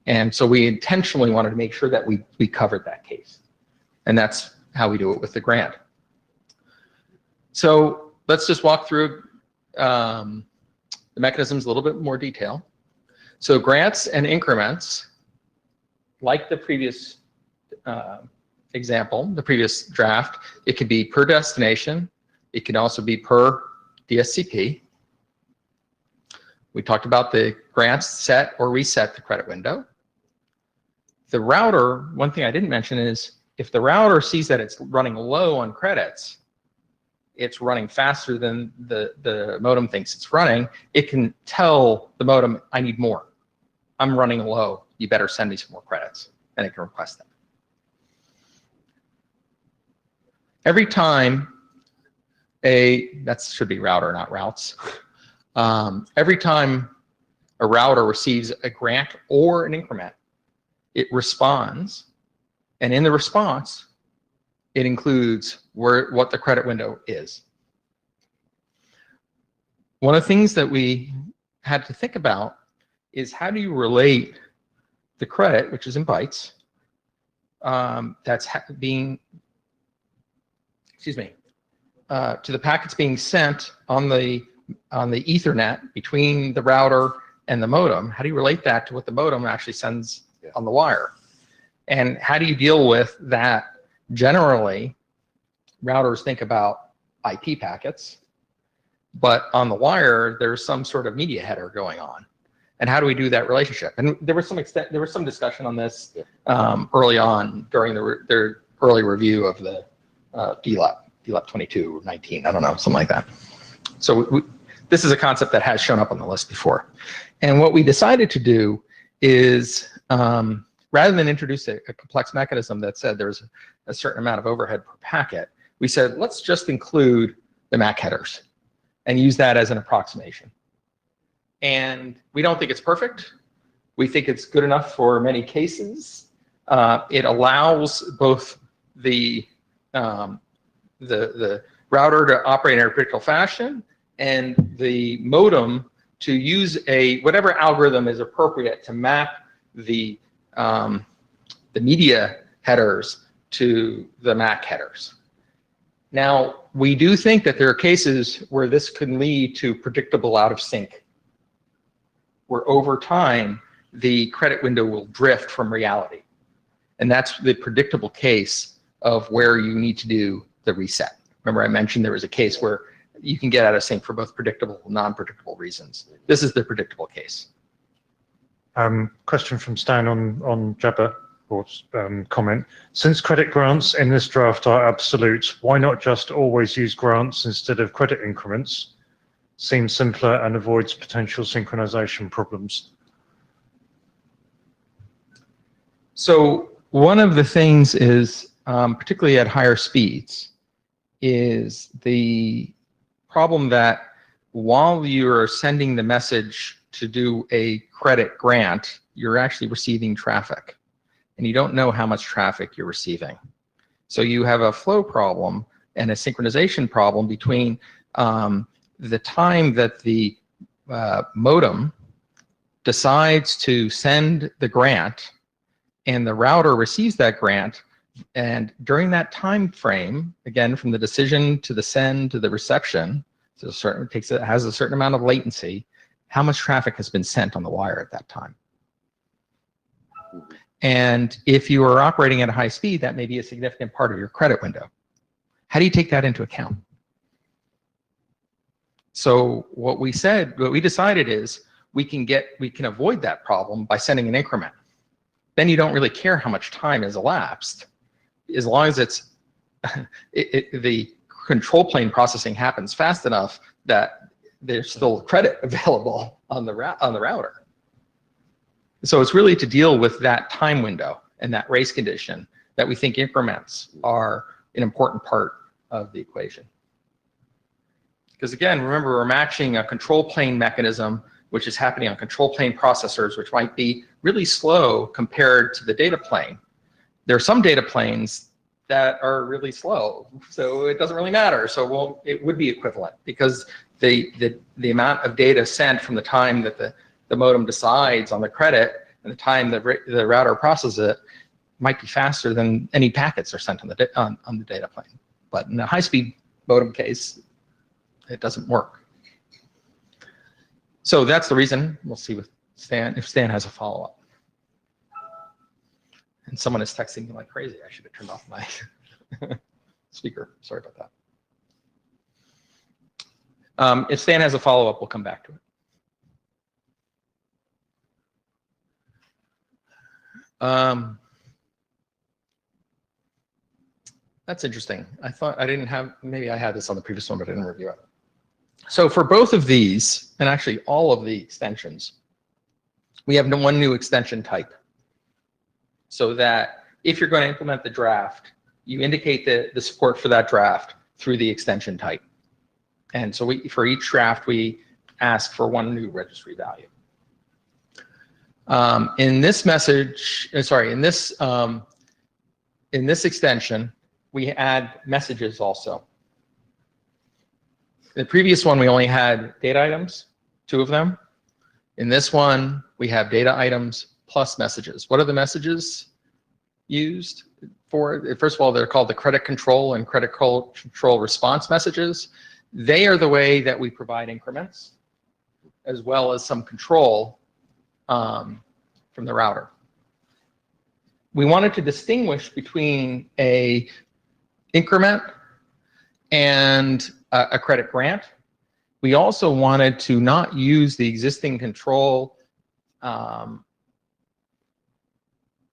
And so we intentionally wanted to make sure that we covered that case. And that's how we do it with the grant. So let's just walk through the mechanisms a little bit more detail. So grants and increments, like the previous example, the previous draft, it could be per destination. It can also be per DSCP. We talked about the grants set or reset the credit window. The router, one thing I didn't mention is if the router sees that it's running low on credits, it's running faster than the modem thinks it's running, it can tell the modem, I need more. I'm running low. You better send me some more credits. And it can request them. Every time that should be router, not routes. Every time a router receives a grant or an increment, it responds, and in the response, it includes what the credit window is. One of the things that we had to think about is how do you relate the credit, which is in bytes, that's being, to the packets being sent on the Ethernet between the router and the modem. How do you relate that to what the modem actually sends on the wire? And how do you deal with that? Generally, routers think about IP packets, but on the wire, there's some sort of media header going on. And how do we do that relationship? And there was some discussion on this early on during their early review of the DLAP 22 or 19, I don't know, something like that. So this is a concept that has shown up on the list before. And what we decided to do is, rather than introduce a complex mechanism that said there's a certain amount of overhead per packet, we said, let's just include the MAC headers and use that as an approximation. And we don't think it's perfect. We think it's good enough for many cases. It allows both the router to operate in a predictable fashion and the modem to use whatever algorithm is appropriate to map the media headers to the MAC headers. Now, we do think that there are cases where this can lead to predictable out of sync, where over time, the credit window will drift from reality. And that's the predictable case of where you need to do the reset. Remember I mentioned there was a case where you can get out of sync for both predictable and non-predictable reasons. This is the predictable case. Question from Stan on Jabber, or comment. Since credit grants in this draft are absolute, why not just always use grants instead of credit increments? Seems simpler and avoids potential synchronization problems. So one of the things is, particularly at higher speeds, is the problem that while you're sending the message to do a credit grant, you're actually receiving traffic, and you don't know how much traffic you're receiving. So you have a flow problem and a synchronization problem between the time that the modem decides to send the grant and the router receives that grant, and during that time frame, again, from the decision to the send to the reception, so it has a certain amount of latency, how much traffic has been sent on the wire at that time. And if you are operating at a high speed, that may be a significant part of your credit window. How do you take that into account? So what we decided is we can avoid that problem by sending an increment. Then you don't really care how much time has elapsed, as long as the control plane processing happens fast enough that there's still credit available on the router. So it's really to deal with that time window and that race condition that we think increments are an important part of the equation. Because again, remember, we're matching a control plane mechanism, which is happening on control plane processors, which might be really slow compared to the data plane. There are some data planes that are really slow, so it doesn't really matter. So it would be equivalent, because the amount of data sent from the time that the modem decides on the credit and the time the router processes it might be faster than any packets are sent on the data plane. But in a high-speed modem case, it doesn't work. So that's the reason. We'll see with Stan, if Stan has a follow-up. And someone is texting me like crazy. I should have turned off my speaker. Sorry about that. If Stan has a follow-up, we'll come back to it. That's interesting. I thought I didn't have, maybe I had this on the previous one, but I didn't review it. So for both of these, and actually all of the extensions, we have one new extension type. So that if you're going to implement the draft, you indicate the support for that draft through the extension type. And so for each draft, we ask for one new registry value. In this extension, we add messages also. In the previous one, we only had data items, 2 of them. In this one, we have data items plus messages. What are the messages used for? First of all, they're called the credit control and credit control response messages. They are the way that we provide increments, as well as some control from the router. We wanted to distinguish between a increment and a credit grant. We also wanted to not use the existing control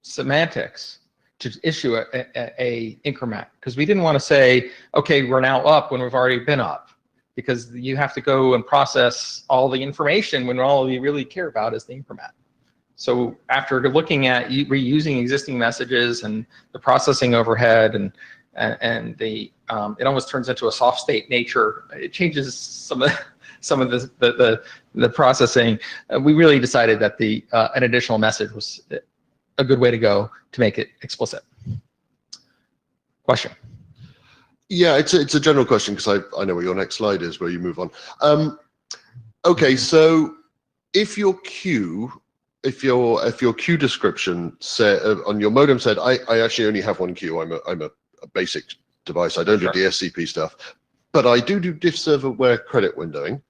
semantics to issue a increment, because we didn't want to say, okay, we're now up when we've already been up, because you have to go and process all the information when all you really care about is the increment. So after looking at reusing existing messages and the processing overhead and the it almost turns into a soft state nature. It changes some of the processing. We really decided that an additional message was a good way to go to make it explicit. Question? Yeah, it's a general question, because I know where your next slide is, where you move on. Okay, so if your queue description said on your modem said, I actually only have one queue. I'm a basic device. I don't do DSCP stuff, but I do diff serverware credit windowing.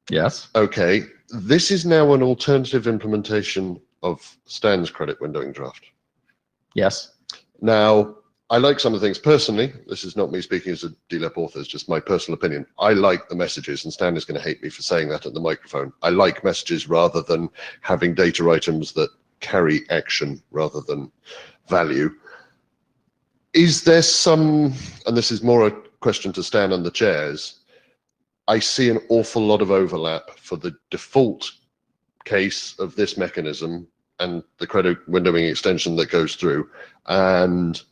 Yes. Okay, this is now an alternative implementation of Stan's credit windowing draft. Yes. Now, I like some of the things personally. This is not me speaking as a DLEP author, it's just my personal opinion. I like the messages, and Stan is going to hate me for saying that at the microphone. I like messages rather than having data items that carry action rather than value. Is there some, and this is more a question to Stan and the chairs, I see an awful lot of overlap for the default case of this mechanism and the credit windowing extension that goes through. And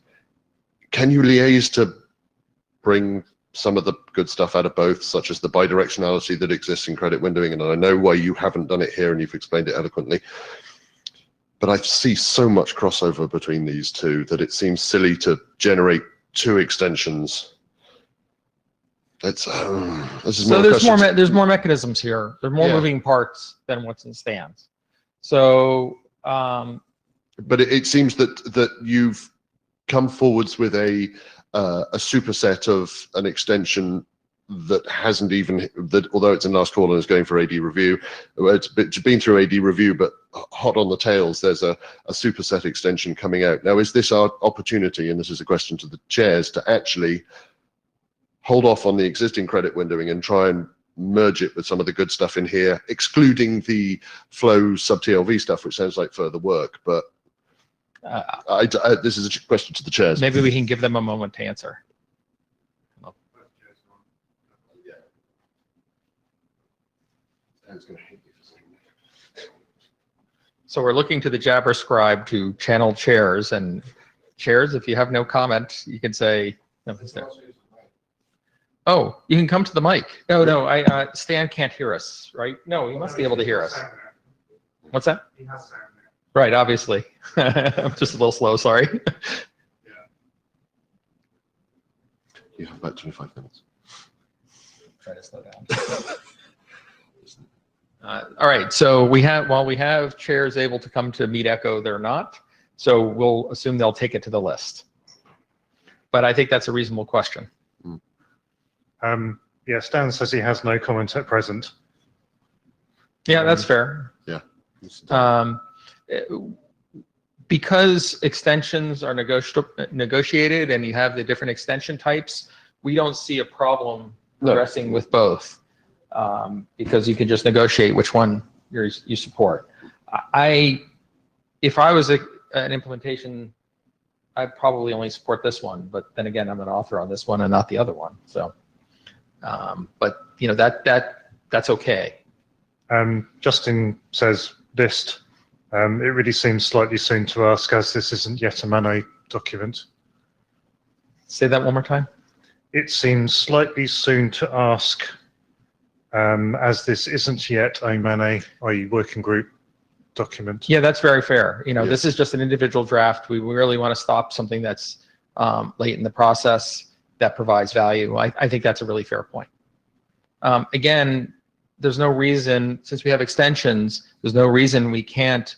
can you liaise to bring some of the good stuff out of both, such as the bidirectionality that exists in credit windowing? And I know why you haven't done it here, and you've explained it eloquently. But I see so much crossover between these two that it seems silly to generate 2 extensions. It's this is So more there's more mechanisms here. There are more moving parts than what's in Stan's. So, but it seems that you've come forwards with a superset of an extension that hasn't even, that although it's in last call and is going for AD review, it's been through AD review, but hot on the tails, there's a superset extension coming out. Now, is this our opportunity, and this is a question to the chairs, to actually hold off on the existing credit windowing and try and merge it with some of the good stuff in here, excluding the flow sub TLV stuff, which sounds like further work, but this is a question to the chairs. Maybe we can give them a moment to answer. So we're looking to the Jabber scribe to channel chairs, and chairs, if you have no comment, you can say, no, is there? Oh, you can come to the mic. No, Stan can't hear us, right? No, he must be able to hear us. What's that? Right, obviously. I'm just a little slow, sorry. You have about 25 minutes. Try to slow down. All right, so while we have chairs able to come to Meet Echo, they're not. So we'll assume they'll take it to the list. But I think that's a reasonable question. Yeah, Stan says he has no comment at present. Yeah, that's fair. Yeah. Because extensions are negotiated and you have the different extension types, we don't see a problem progressing with both, because you can just negotiate which one you support. If I was an implementation, I'd probably only support this one, but then again, I'm an author on this one and not the other one. So, but you know, that's okay. Justin says list. It really seems slightly soon to ask, as this isn't yet a Manet document. Say that one more time. It seems slightly soon to ask, as this isn't yet a Manet, i.e. working group document. Yeah, that's very fair. You know, Yes. This is just an individual draft. We really want to stop something that's late in the process that provides value. I think that's a really fair point. Again, there's no reason, since we have extensions, there's no reason we can't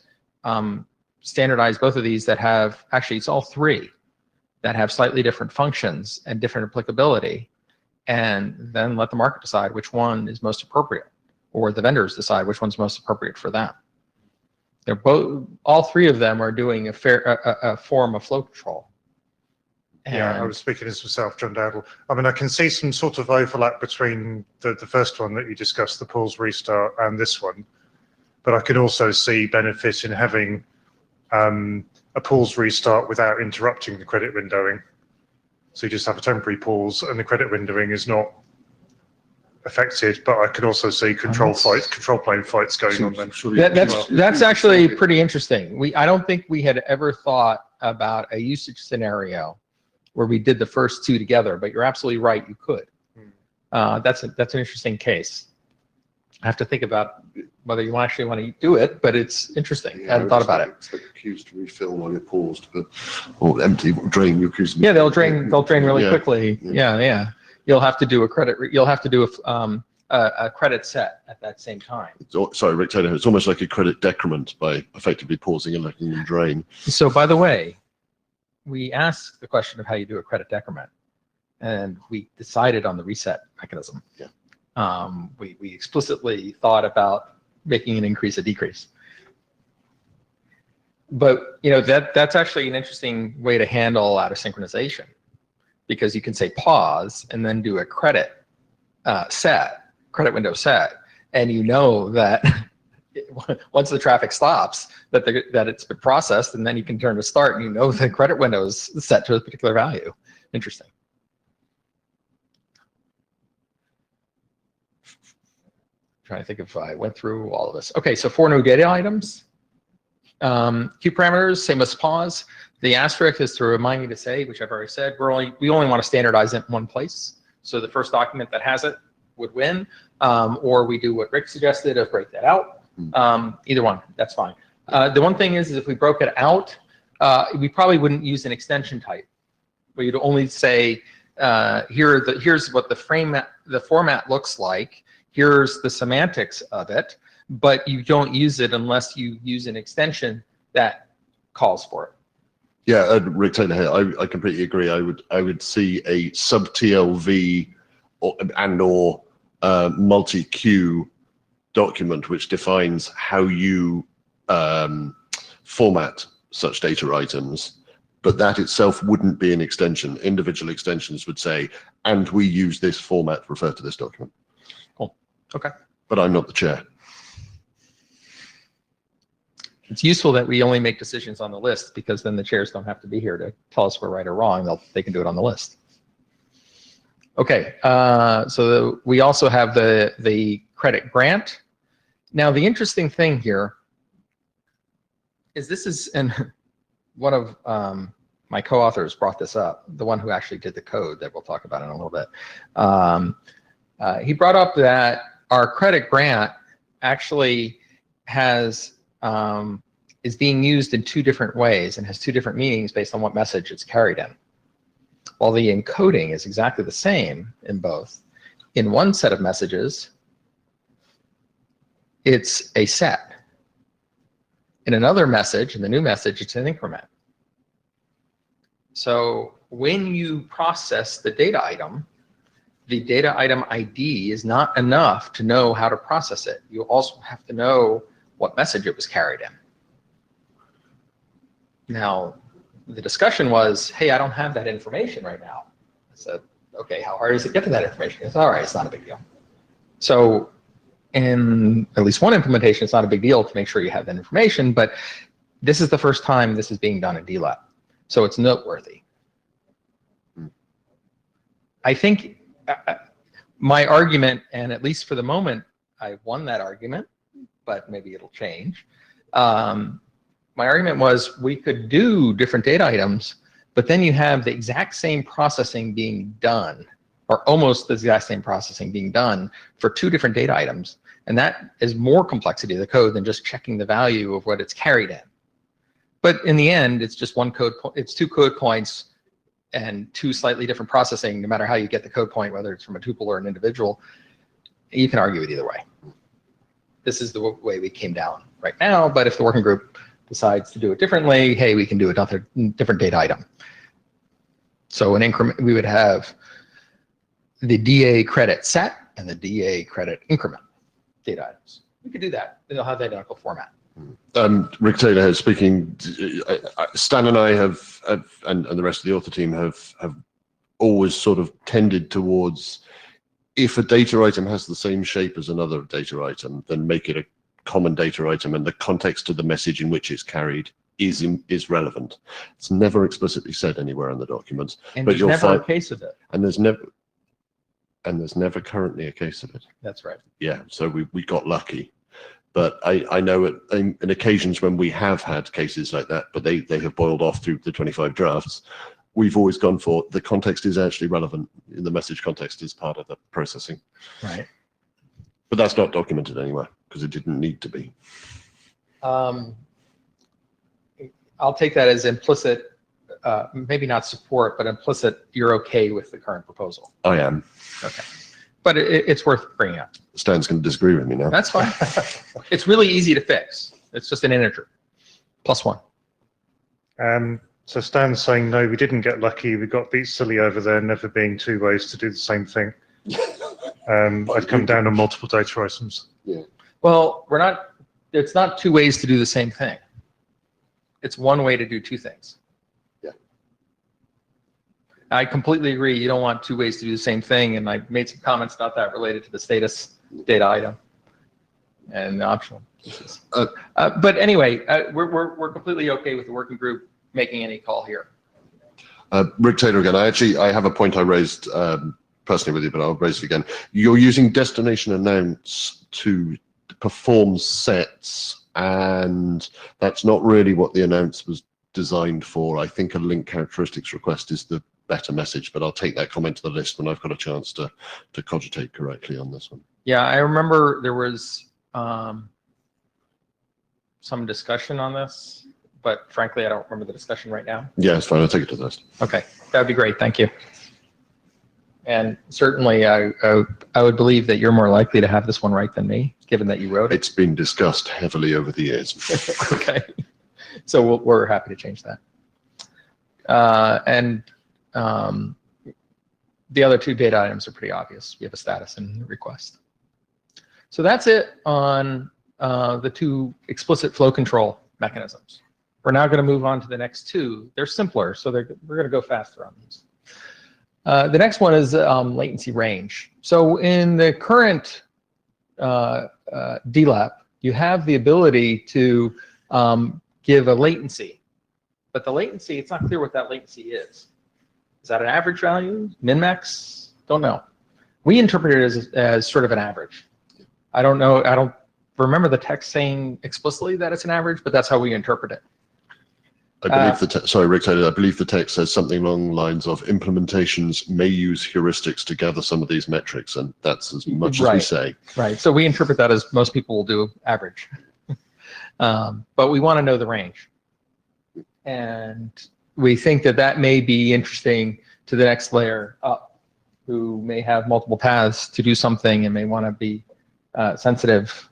standardize both of these that have, actually it's all three, that have slightly different functions and different applicability, and then let the market decide which one is most appropriate, or the vendors decide which one's most appropriate for them. They're both, all three of them are doing a form of flow control. Yeah, I was speaking as myself, John Dowdle. I mean, I can see some sort of overlap between the first one that you discussed, the pools restart, and this one. But I could also see benefit in having a pools restart without interrupting the credit windowing. So you just have a temporary pause and the credit windowing is not affected, but I could also see control plane fights going on then. That's actually pretty interesting. I don't think we had ever thought about a usage scenario where we did the first two together, but you're absolutely right, you could. That's an interesting case. I have to think about whether you actually want to do it, but it's interesting. I hadn't thought about it. It's like queues to refill while you're paused, or empty, drain your queues. Yeah, they'll drain really Yeah. quickly. Yeah. You'll have to do a credit credit set at that same time. Sorry, Rick Taylor, it's almost like a credit decrement by effectively pausing and letting them drain. So by the way, we asked the question of how you do a credit decrement, and we decided on the reset mechanism. Yeah. We explicitly thought about making an increase a decrease. But you know, that's actually an interesting way to handle out of synchronization, because you can say pause and then do a credit window set, and you know that once the traffic stops, that it's been processed, and then you can turn to start, and you know the credit window is set to a particular value. Interesting. Trying to think if I went through all of this. Okay, so 4 new data items. Queue parameters, same as pause. The asterisk is to remind me to say, which I've already said, we only want to standardize it in one place. So the first document that has it would win, or we do what Rick suggested of break that out. Either one, that's fine. The one thing is if we broke it out, we probably wouldn't use an extension type. We'd only say, here's what the format looks like. Here's the semantics of it, but you don't use it unless you use an extension that calls for it. Yeah, Rick Taylor here. I completely agree. I would see a sub TLV or multi-queue document which defines how you format such data items, but that itself wouldn't be an extension. Individual extensions would say, and we use this format, refer to this document. Cool. Okay. But I'm not the chair. It's useful that we only make decisions on the list, because then the chairs don't have to be here to tell us we're right or wrong. They can do it on the list. Okay, we also have the credit grant. Now, the interesting thing here is and one of my co-authors brought this up, the one who actually did the code that we'll talk about in a little bit. He brought up that our credit grant actually has is being used in two different ways and has two different meanings based on what message it's carried in. While the encoding is exactly the same in both, in one set of messages, it's a set. In another message, in the new message, it's an increment. So when you process the data item ID is not enough to know how to process it. You also have to know what message it was carried in. Now, the discussion was, hey, I don't have that information right now. I said, okay, how hard is it to get to that information? It's all right, it's not a big deal. So in at least one implementation, it's not a big deal to make sure you have that information, but this is the first time this is being done in DLAP. So it's noteworthy. I think my argument, and at least for the moment, I won that argument, but maybe it'll change. My argument was we could do different data items, but then you have the exact same processing being done, or almost the exact same processing being done for two different data items. And that is more complexity of the code than just checking the value of what it's carried in. But in the end, it's just one code, it's two code points and two slightly different processing, no matter how you get the code point, whether it's from a tuple or an individual. You can argue it either way. This is the way we came down right now, but if the working group decides to do it differently, hey, we can do another different data item. So an increment, we would have the DA credit set and the DA credit increment data items. We could do that. They'll have the identical format. Rick Taylor here speaking. Stan and I have and the rest of the author team have always sort of tended towards, if a data item has the same shape as another data item, then make it a common data item, and the context of the message in which it's carried is relevant. It's never explicitly said anywhere in the documents, And but there's you'll never find, a case of it. and there's never currently a case of it. That's right. Yeah, so we got lucky. But I know in occasions when we have had cases like that, but they have boiled off through the 25 drafts, we've always gone for the context is actually relevant. The message context is part of the processing. Right. But that's not documented anywhere because it didn't need to be. I'll take that as implicit, maybe not support, but implicit, you're okay with the current proposal. I am. Okay. But it's worth bringing up. Stan's going to disagree with me now. That's fine. It's really easy to fix. It's just an integer, +1. So Stan's saying, no, we didn't get lucky. We got beat silly over there, never being two ways to do the same thing. I'd come down on multiple data items. Yeah. Well, it's not two ways to do the same thing. It's one way to do two things. Yeah. I completely agree. You don't want two ways to do the same thing. And I made some comments about that related to the status data item and optional pieces. But anyway, we're completely okay with the working group making any call here. Rick Taylor again. I have a point I raised personally with you, but I'll raise it again. You're using destination announce to perform sets, and that's not really what the announce was designed for. I think a link characteristics request is the better message, but I'll take that comment to the list when I've got a chance to cogitate correctly on this one. Yeah, I remember there was some discussion on this, but frankly, I don't remember the discussion right now. Yeah, it's fine. I'll take it to the list. Okay, that would be great. Thank you. And certainly, I would believe that you're more likely to have this one right than me, given that you wrote it. It's been discussed heavily over the years. Okay, so we're happy to change that. the other two data items are pretty obvious. We have a status and request. So that's it on the two explicit flow control mechanisms. We're now going to move on to the next two. They're simpler, so we're going to go faster on these. The next one is latency range. So in the current DLAP, you have the ability to give a latency, but the latency, it's not clear what that latency is. Is that an average value, min-max? Don't know. We interpret it as sort of an average. I don't know, I don't remember the text saying explicitly that it's an average, but that's how we interpret it. I believe sorry, Rick, I believe the text says something along the lines of implementations may use heuristics to gather some of these metrics, and that's as much as we say. Right, so we interpret that as most people will do average. But we want to know the range. And we think that that may be interesting to the next layer up, who may have multiple paths to do something and may want to be sensitive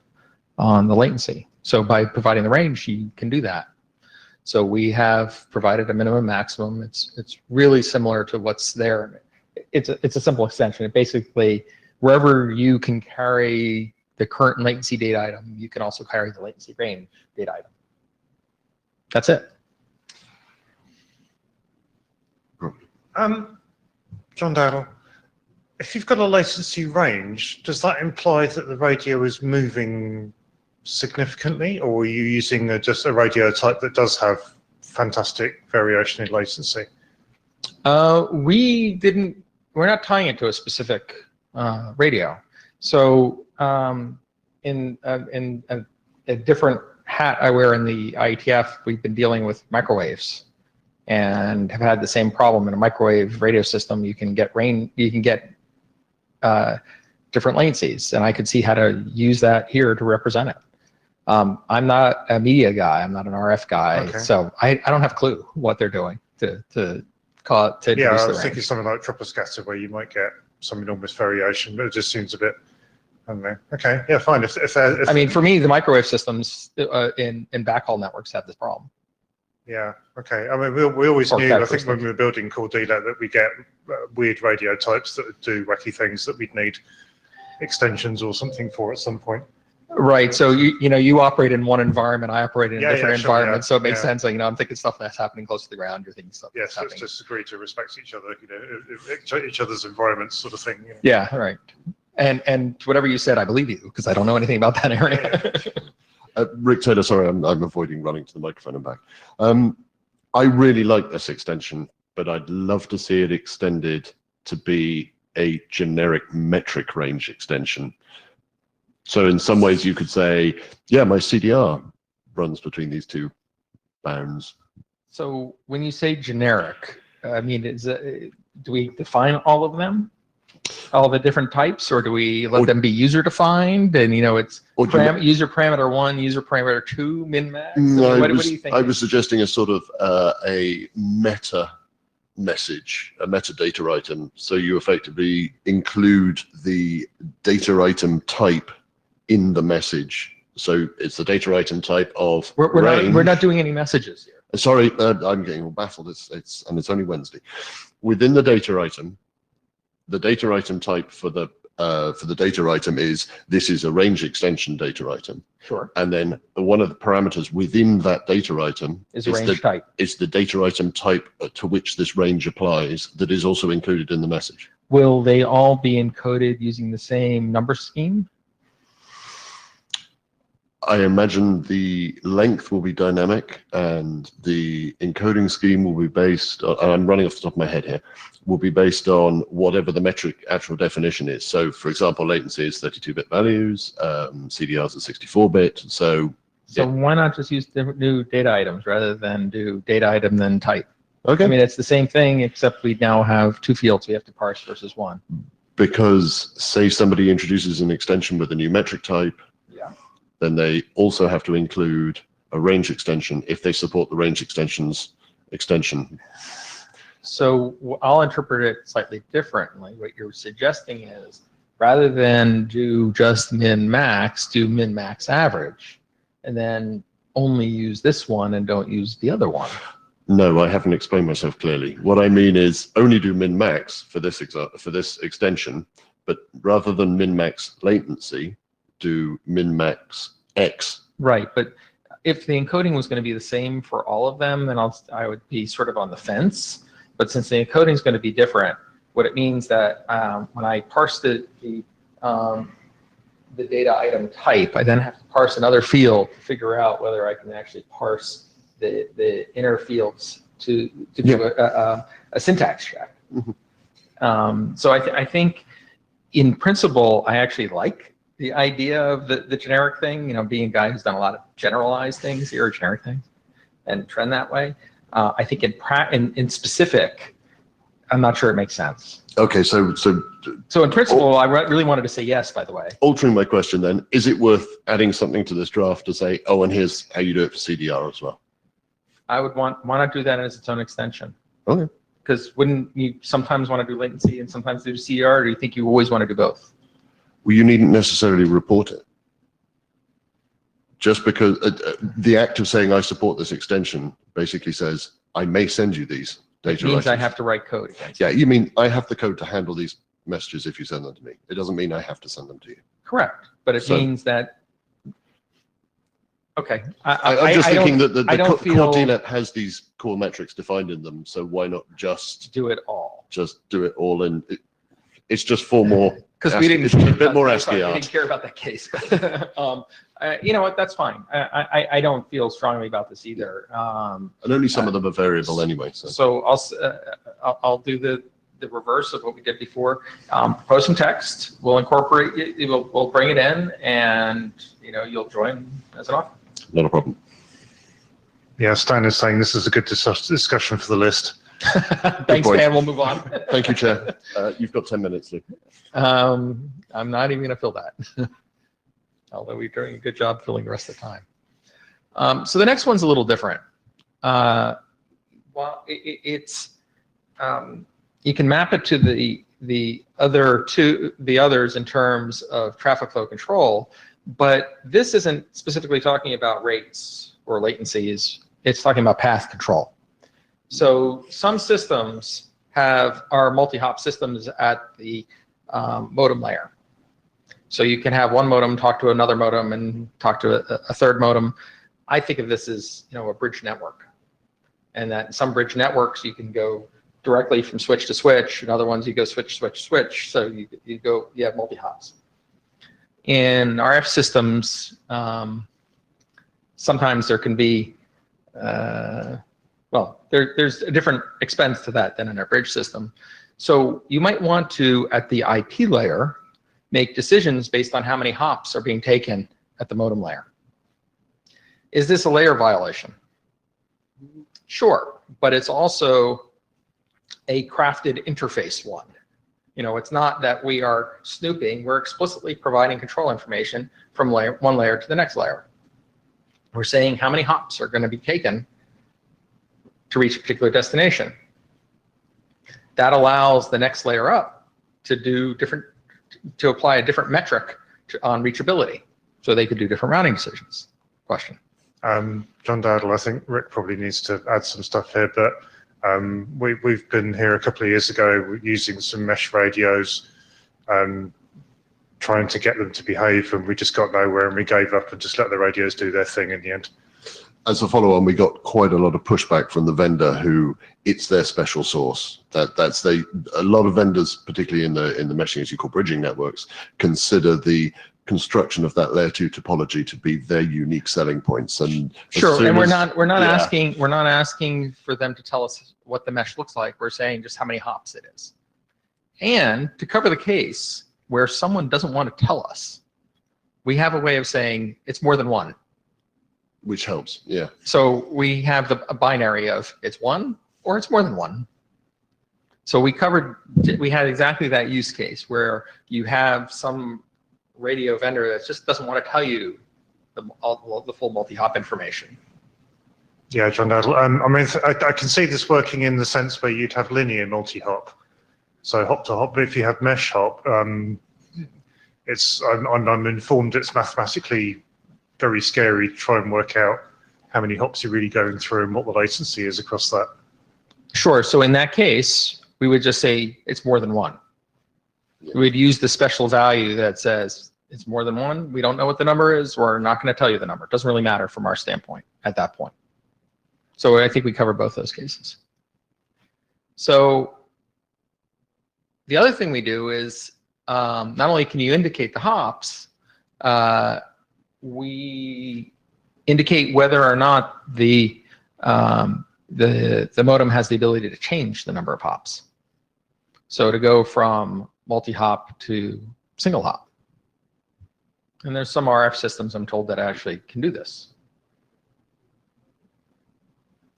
on the latency. So by providing the range, you can do that. So we have provided a minimum maximum. It's really similar to what's there. It's a simple extension. It basically, wherever you can carry the current latency data item, you can also carry the latency range data item. That's it. John Dowdle, if you've got a latency range, does that imply that the radio is moving significantly, or are you using just a radio type that does have fantastic variation in latency? We're not tying it to a specific radio. So in a different hat I wear in the IETF, we've been dealing with microwaves and have had the same problem. In a microwave radio system, you can get different latencies, and I could see how to use that here to represent it. I'm not a media guy. I'm not an RF guy, Okay. so I don't have a clue what they're doing to call it to. Yeah, I the was range. thinking something like triple scatter, where you might get some enormous variation, but it just seems a bit. I don't know. Okay, yeah, fine. If I mean, for me, the microwave systems in backhaul networks have this problem. yeah, okay. I mean, we always Or knew. I think characteristics. when we were building Core DLAT that we get weird radio types that do wacky things that we'd need extensions or something for at some point. Right. So you operate in one environment. I operate in a Yeah, different sure, environment. yeah, So it makes yeah. sense. Like, I'm thinking stuff that's happening close to the ground. You're thinking stuff Yes, that's let's happening. just agree to respect each other, each other's environments, sort of thing. Yeah. Right. And whatever you said, I believe you, because I don't know anything about that area. Rick Taylor, sorry, I'm avoiding running to the microphone and back. I really like this extension, but I'd love to see it extended to be a generic metric range extension. So in some ways you could say, yeah, my CDR runs between these two bounds. So when you say generic, I mean, do we define all of them? All the different types, or do we let them be user defined? And it's Or do you- user parameter 1, user parameter 2, min max. No, What do you think? I was suggesting a sort of a meta message, a metadata item. So you effectively include the data item type in the message. So it's the data item type of We're not doing any messages here. Sorry, I'm getting all baffled. It's only Wednesday. Within the data item type for the data item is, this is a range extension data item. Sure. And then one of the parameters within that data item Is range type. is the data item type to which this range applies, that is also included in the message. Will they all be encoded using the same number scheme? I imagine the length will be dynamic and the encoding scheme will be based on, and I'm running off the top of my head here, will be based on whatever the metric actual definition is. So for example, latency is 32-bit values, CDRs are 64-bit. So Why not just use different new data items rather than do data item then type? okay. I mean, it's the same thing, except we now have two fields we have to parse versus one. Because say somebody introduces an extension with a new metric type, Yeah. then they also have to include a range extension if they support the range extension. So I'll interpret it slightly differently. What you're suggesting is, rather than do just min-max, do min-max average, and then only use this one and don't use the other one. No, I haven't explained myself clearly. What I mean is only do min-max for this extension, but rather than min-max latency, do min-max X. Right, but if the encoding was going to be the same for all of them, then I would be sort of on the fence. But since the encoding is going to be different, what it means that when I parse the data item type, I then have to parse another field to figure out whether I can actually parse the inner fields to do a syntax check. So I think in principle, I actually like the idea of the generic thing, you know, being a guy who's done a lot of generalized things here, or generic things, and trend that way. I think in specific, I'm not sure it makes sense. Okay, so in principle, I really wanted to say yes, by the way. altering my question then, is it worth adding something to this draft to say, oh, and here's how you do it for CDR as well? I would why not do that as its own extension? Okay. Because wouldn't you sometimes want to do latency and sometimes do CDR, or do you think you always want to do both? Well, you needn't necessarily report it. Just because the act of saying I support this extension basically says I may send you these data. It means I items. have to write code against Yeah, it. you mean I have the code to handle these messages if you send them to me. It doesn't mean I have to send them to you. Correct, but it So- means that. Okay. I'm just thinking that the I don't core feel- DNet has these core metrics defined in them, so why not just do it all. do it all in? It's just for more. Because we didn't. It's a bit more we ASCII didn't art. care about that case. You know what? That's fine. I don't feel strongly about this either. And only some of them are variable anyway. So So I'll do the reverse of what we did before. Propose some text. We'll incorporate it. We'll bring it in, and you know you'll join as an author. not a problem. Yeah, Stein is saying this is a good discussion for the list. Thanks, point. Dan. We'll move on. Thank you, Chair. You've got 10 minutes, Luke. I'm not even going to fill that. Although we're doing a good job filling the rest of the time. So the next one's a little different. Well, it's you can map it to the others in terms of traffic flow control, but this isn't specifically talking about rates or latencies. It's talking about path control. So some systems are multi-hop systems at the modem layer. So you can have one modem talk to another modem and talk to a third modem. I think of this as, you know, a bridge network, and that in some bridge networks you can go directly from switch to switch, and other ones you go switch, switch, switch. So you have multi-hops. In RF systems, sometimes there can be there's a different expense to that than in a bridge system. So you might want to, at the IP layer, make decisions based on how many hops are being taken at the modem layer. Is this a layer violation? Sure, but it's also a crafted interface one. You know, it's not that we are snooping, we're explicitly providing control information from one layer to the next layer. We're saying how many hops are going to be taken to reach a particular destination. That allows the next layer up to apply a different metric on reachability, so they could do different routing decisions. Question. John Dowdle, I think Rick probably needs to add some stuff here, but we've been here a couple of years ago using some mesh radios, trying to get them to behave, and we just got nowhere, and we gave up and just let the radios do their thing in the end. As a follow-on, we got quite a lot of pushback from the vendor who it's their special source. A lot of vendors, particularly in the meshing, as you call bridging networks, consider the construction of that layer 2 topology to be their unique selling points. And Sure, and we're not yeah. asking for them to tell us what the mesh looks like. We're saying just how many hops it is. And to cover the case where someone doesn't want to tell us, we have a way of saying it's more than one. which helps. Yeah. So we have a binary of it's one or it's more than one. So we had exactly that use case where you have some radio vendor that just doesn't want to tell you the full multi-hop information. Yeah, John Dowdle. I mean, I can see this working in the sense where you'd have linear multi-hop. So hop to hop, but if you have mesh hop, I'm informed it's mathematically very scary to try and work out how many hops you're really going through and what the latency is across that. Sure. So in that case, we would just say it's more than one. We would use the special value that says it's more than one. We don't know what the number is. We're not going to tell you the number. It doesn't really matter from our standpoint at that point. So I think we cover both those cases. So the other thing we do is not only can you indicate the hops, we indicate whether or not the modem has the ability to change the number of hops. So to go from multi-hop to single hop. And there's some RF systems, I'm told, that actually can do this.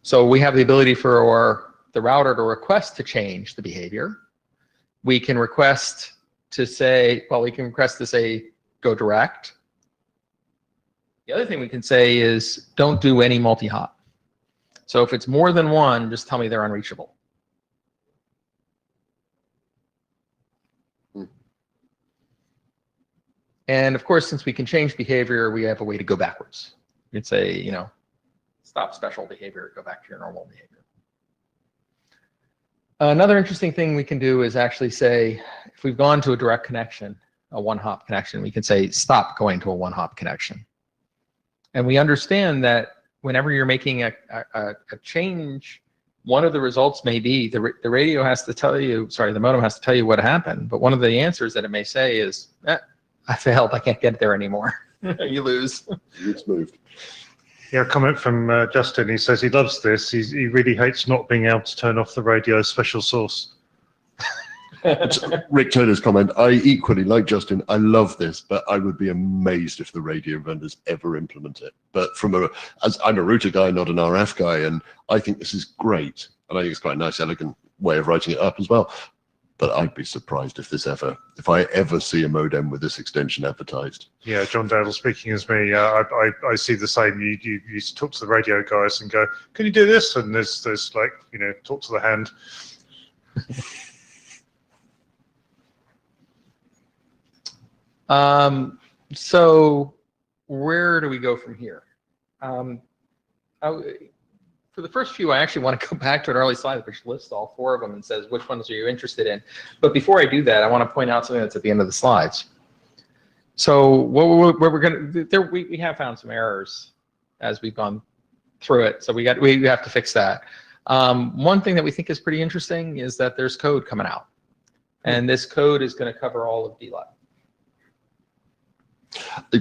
So we have the ability for the router to request to change the behavior. We can request to say, well, we can request to say, go direct. The other thing we can say is, don't do any multi-hop. So if it's more than one, just tell me they're unreachable. And of course, since we can change behavior, we have a way to go backwards. You can say, you know, stop special behavior, go back to your normal behavior. Another interesting thing we can do is actually say, if we've gone to a direct connection, a one-hop connection, we can say, stop going to a one-hop connection. And we understand that whenever you're making a change, one of the results may be the radio has to tell you, sorry, the modem has to tell you what happened. But one of the answers that it may say is, I failed, I can't get there anymore. You lose. It's moved. Yeah, a comment from Justin. He says he loves this. He really hates not being able to turn off the radio special source. Rick Turner's comment, I equally, like Justin, I love this, but I would be amazed if the radio vendors ever implement it. But as I'm a router guy, not an RF guy, and I think this is great. And I think it's quite a nice, elegant way of writing it up as well. But I'd be surprised if I ever see a modem with this extension advertised. Yeah, John Dale speaking as me. I see the same. You talk to the radio guys and go, can you do this? And there's like, you know, talk to the hand. So where do we go from here? For the first few, I actually want to go back to an early slide which lists all four of them and says, which ones are you interested in? But before I do that, I want to point out something that's at the end of the slides. So what we're going to, we have found some errors as we've gone through it. So we have to fix that. One thing that we think is pretty interesting is that there's code coming out. And this code is going to cover all of DLAP.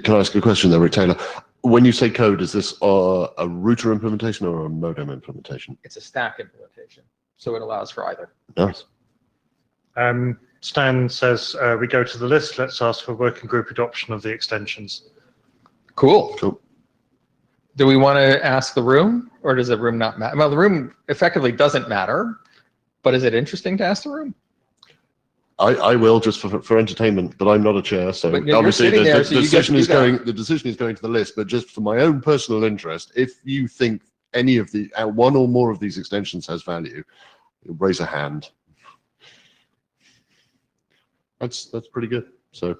Can I ask a question there, Rick Taylor? When you say code, is this a router implementation or a modem implementation? It's a stack implementation, so it allows for either. Nice. Stan says, we go to the list. Let's ask for working group adoption of the extensions. Cool. Cool. Do we want to ask the room, or does the room not matter? Well, the room effectively doesn't matter, but is it interesting to ask the room? I will, just for entertainment, but I'm not a chair, so But you're obviously sitting there, so the you get decision to is do that. going. The decision is going to the list. But just for my own personal interest, if you think any of the one or more of these extensions has value, raise a hand. That's pretty good. So,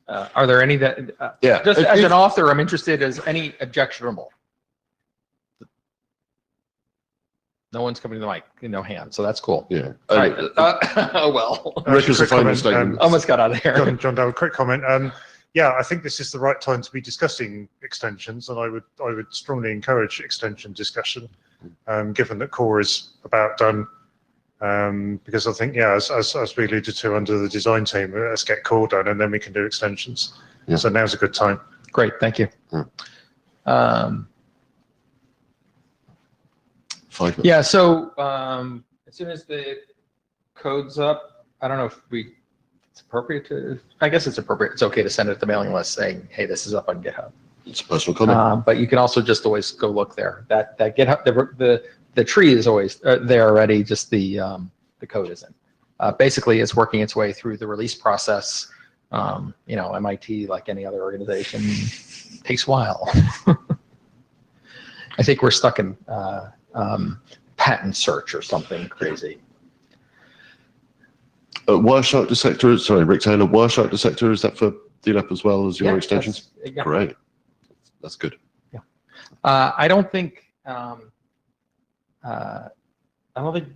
Are there any that? yeah, Just as an author, I'm interested as any objectionable. No one's coming to the mic, no hand, so that's cool. yeah. All right. Oh well. Rick has a Quick final comment, statement. Almost got out of there. John Dale, quick comment. Yeah, I think this is the right time to be discussing extensions, and I would strongly encourage extension discussion, given that core is about done. Because I think, yeah, as we alluded to under the design team, let's get core done, and then we can do extensions. Yeah. So now's a good time. Great, thank you. Yeah. 5 minutes. Yeah, so as soon as the code's up, I don't know if it's appropriate to, I guess it's appropriate. It's okay to send it to the mailing list saying, hey, this is up on GitHub. It's a personal comment. But you can also just always go look there. That GitHub, the tree is always there already, just the code isn't. Basically, it's working its way through the release process. You know, MIT, like any other organization, takes a while. I think we're stuck in patent search or something crazy. Wireshark dissector, sorry, Rick Taylor, Wireshark dissector, is that for DLAP as well as your extensions? Yeah. Great. That's good. I don't think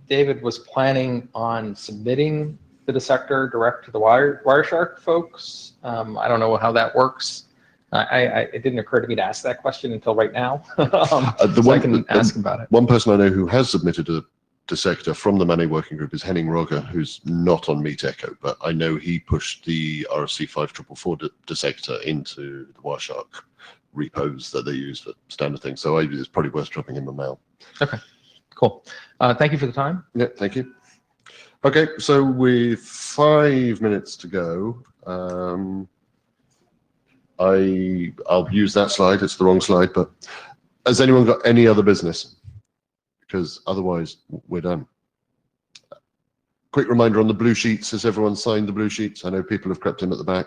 David was planning on submitting the dissector direct to the Wireshark folks. I don't know how that works. It didn't occur to me to ask that question until right now. So I can ask him about it. One person I know who has submitted a dissector from the Manet working group is Henning Roger, who's not on Meet Echo, but I know he pushed the RSC 5444 dissector into the Wireshark repos that they use for standard things. So it's probably worth dropping him a mail. Okay, cool. Thank you for the time. Yeah, thank you. Okay, so with 5 minutes to go, I'll use that slide. It's the wrong slide, but has anyone got any other business? Because otherwise we're done. Quick reminder on the blue sheets. Has everyone signed the blue sheets? I know people have crept in at the back.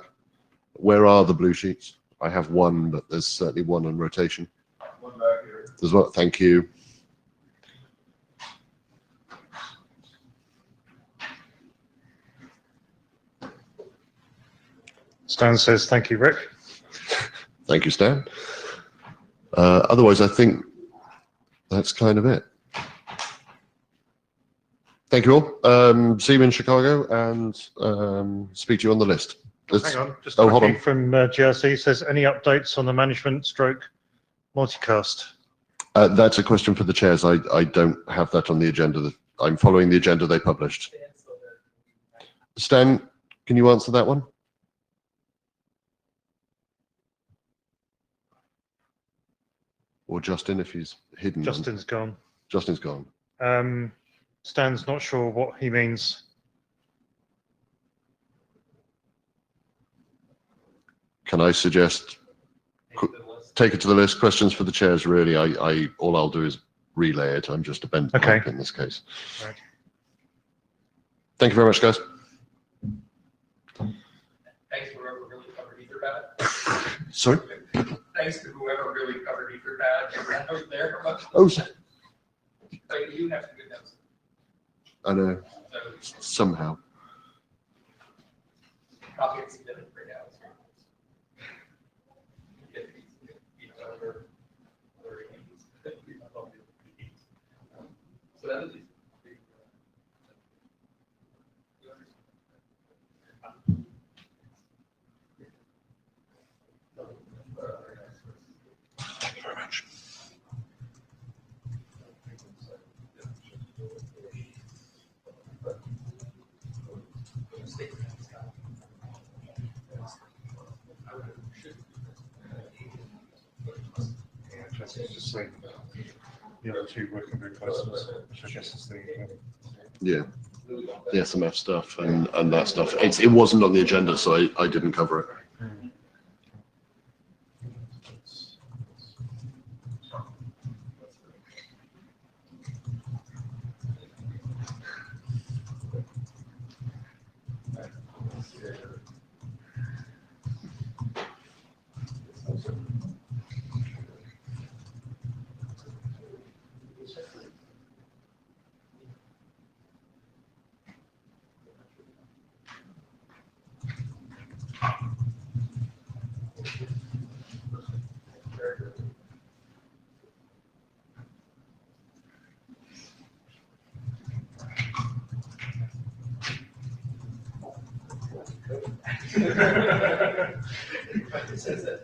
Where are the blue sheets? I have one, but there's certainly one on rotation. One back here. There's one. Thank you. Stan says, thank you, Rick. Thank you, Stan. Otherwise, I think that's kind of it. Thank you all. See you in Chicago and speak to you on the list. Hang on, just hold quickly on. from GRC says, any updates on the management stroke multicast? That's a question for the chairs. I don't have that on the agenda. I'm following the agenda they published. Stan, can you answer that one? Or Justin, if he's hidden. Justin's gone. Justin's gone. Stan's not sure what he means. Can I suggest take it to the list? Questions for the chairs, really. All I'll do is relay it. I'm just a bent pipe in this case. Right. Thank you very much, guys. Thanks to whoever really covered Etherpad. Sorry? Thanks to whoever really covered Etherpad. I was there. Oh, But you have some good notes. I know. So Somehow. copy it, see that right now. So that is. Thank you very much. Just say the other two working group persons, which I guess is the Yeah. The SMF stuff and that stuff. It wasn't on the agenda, so I didn't cover it. It says that